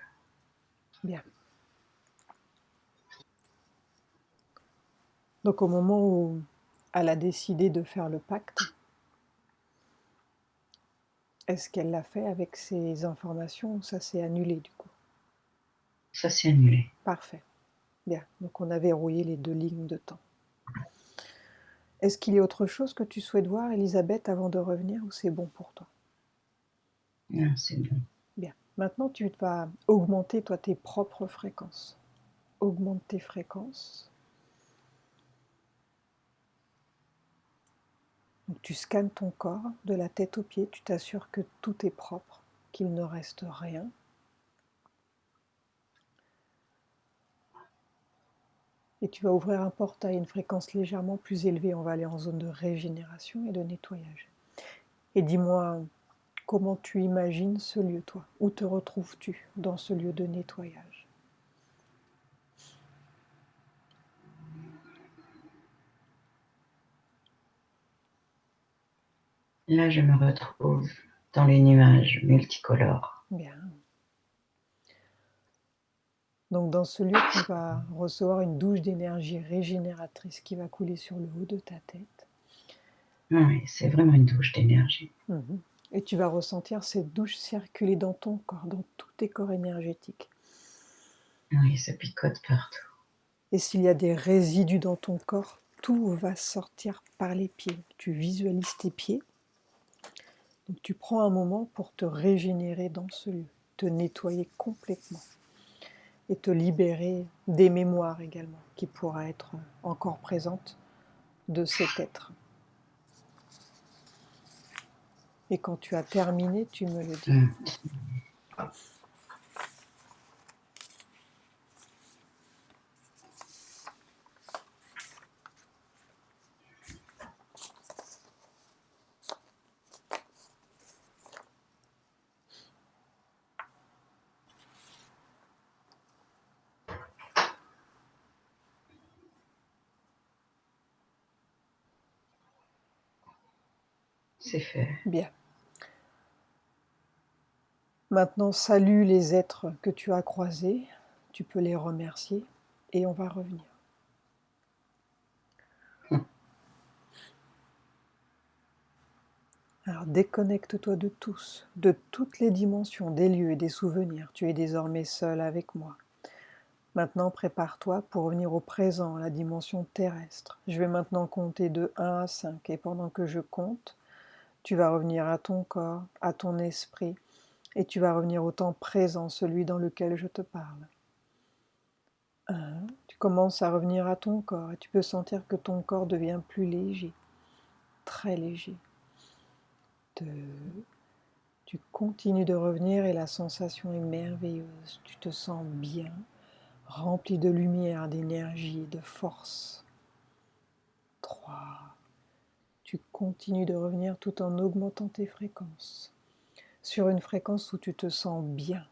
Bien. Donc au moment où elle a décidé de faire le pacte, est-ce qu'elle l'a fait avec ces informations ou ça s'est annulé du coup? Ça s'est annulé. Parfait. Bien. Donc on a verrouillé les 2 lignes de temps. Est-ce qu'il y a autre chose que tu souhaites voir, Elisabeth, avant de revenir ou c'est bon pour toi? Non, c'est bon. Bien. Maintenant, tu vas augmenter, toi, tes propres fréquences. Augmente tes fréquences. Donc, tu scannes ton corps de la tête aux pieds, tu t'assures que tout est propre, qu'il ne reste rien. Et tu vas ouvrir un portail à une fréquence légèrement plus élevée. On va aller en zone de régénération et de nettoyage. Et dis-moi, comment tu imagines ce lieu, toi? Où te retrouves-tu dans ce lieu de nettoyage? Là, je me retrouve dans les nuages multicolores. Bien. Donc dans ce lieu, tu vas recevoir une douche d'énergie régénératrice qui va couler sur le haut de ta tête. Oui, c'est vraiment une douche d'énergie. Et tu vas ressentir cette douche circuler dans ton corps, dans tous tes corps énergétiques. Oui, ça picote partout. Et s'il y a des résidus dans ton corps, tout va sortir par les pieds. Tu visualises tes pieds. Donc tu prends un moment pour te régénérer dans ce lieu, te nettoyer complètement et te libérer des mémoires également qui pourraient être encore présentes de cet être. Et quand tu as terminé, tu me le dis. Mmh. C'est fait. Bien. Maintenant, salue les êtres que tu as croisés. Tu peux les remercier et on va revenir. Alors déconnecte-toi de tous, de toutes les dimensions, des lieux et des souvenirs. Tu es désormais seul avec moi. Maintenant, prépare-toi pour revenir au présent, à la dimension terrestre. Je vais maintenant compter de 1 à 5 et pendant que je compte, tu vas revenir à ton corps, à ton esprit et tu vas revenir au temps présent, celui dans lequel je te parle. 1, tu commences à revenir à ton corps et tu peux sentir que ton corps devient plus léger, très léger. 2, tu continues de revenir et la sensation est merveilleuse. Tu te sens bien, rempli de lumière, d'énergie, de force. 3, tu continues de revenir tout en augmentant tes fréquences. Sur une fréquence où tu te sens bien,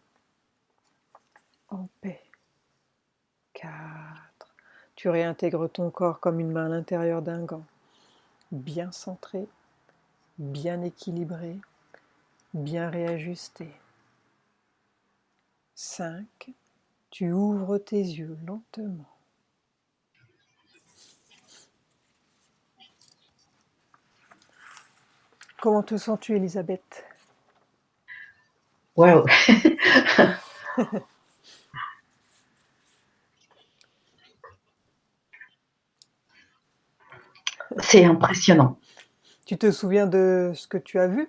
en paix. 4, tu réintègres ton corps comme une main à l'intérieur d'un gant, bien centré, bien équilibré, bien réajusté. 5, tu ouvres tes yeux lentement. Comment te sens-tu, Elisabeth? Waouh! C'est impressionnant. Tu te souviens de ce que tu as vu?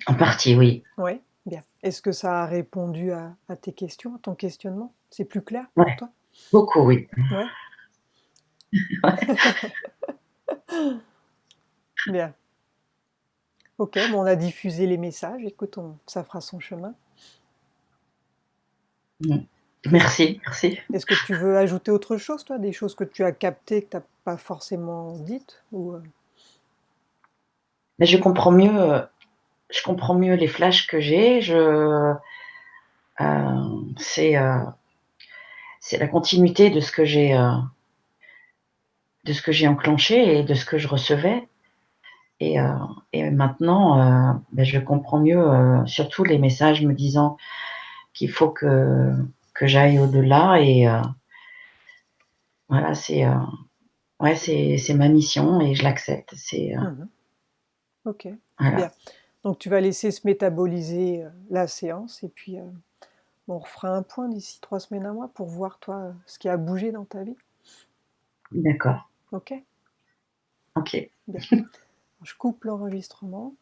En partie, oui. Oui, bien. Est-ce que ça a répondu à tes questions, à ton questionnement? C'est plus clair pour Ouais, toi? beaucoup, oui. Ouais, bien. Ok, bon, on a diffusé les messages, écoute, ça fera son chemin. Mmh. Est-ce, Merci, merci. est-ce que tu veux ajouter autre chose, toi? Des choses que tu as captées, que tu n'as pas forcément dites ou, Mais je comprends mieux les flashs que j'ai. C'est, c'est la continuité de ce que j'ai enclenché et de ce que je recevais et heu et maintenant, je comprends mieux, surtout les messages me disant qu'il faut que j'aille au-delà et voilà, ouais, c'est ma mission et je l'accepte. Mhm. Ok, Voilà. bien. Donc tu vas laisser se métaboliser la séance et puis on refera un point d'ici 3 semaines à mois pour voir toi ce qui a bougé dans ta vie. D'accord. Ok, OK. bien. Je coupe l'enregistrement.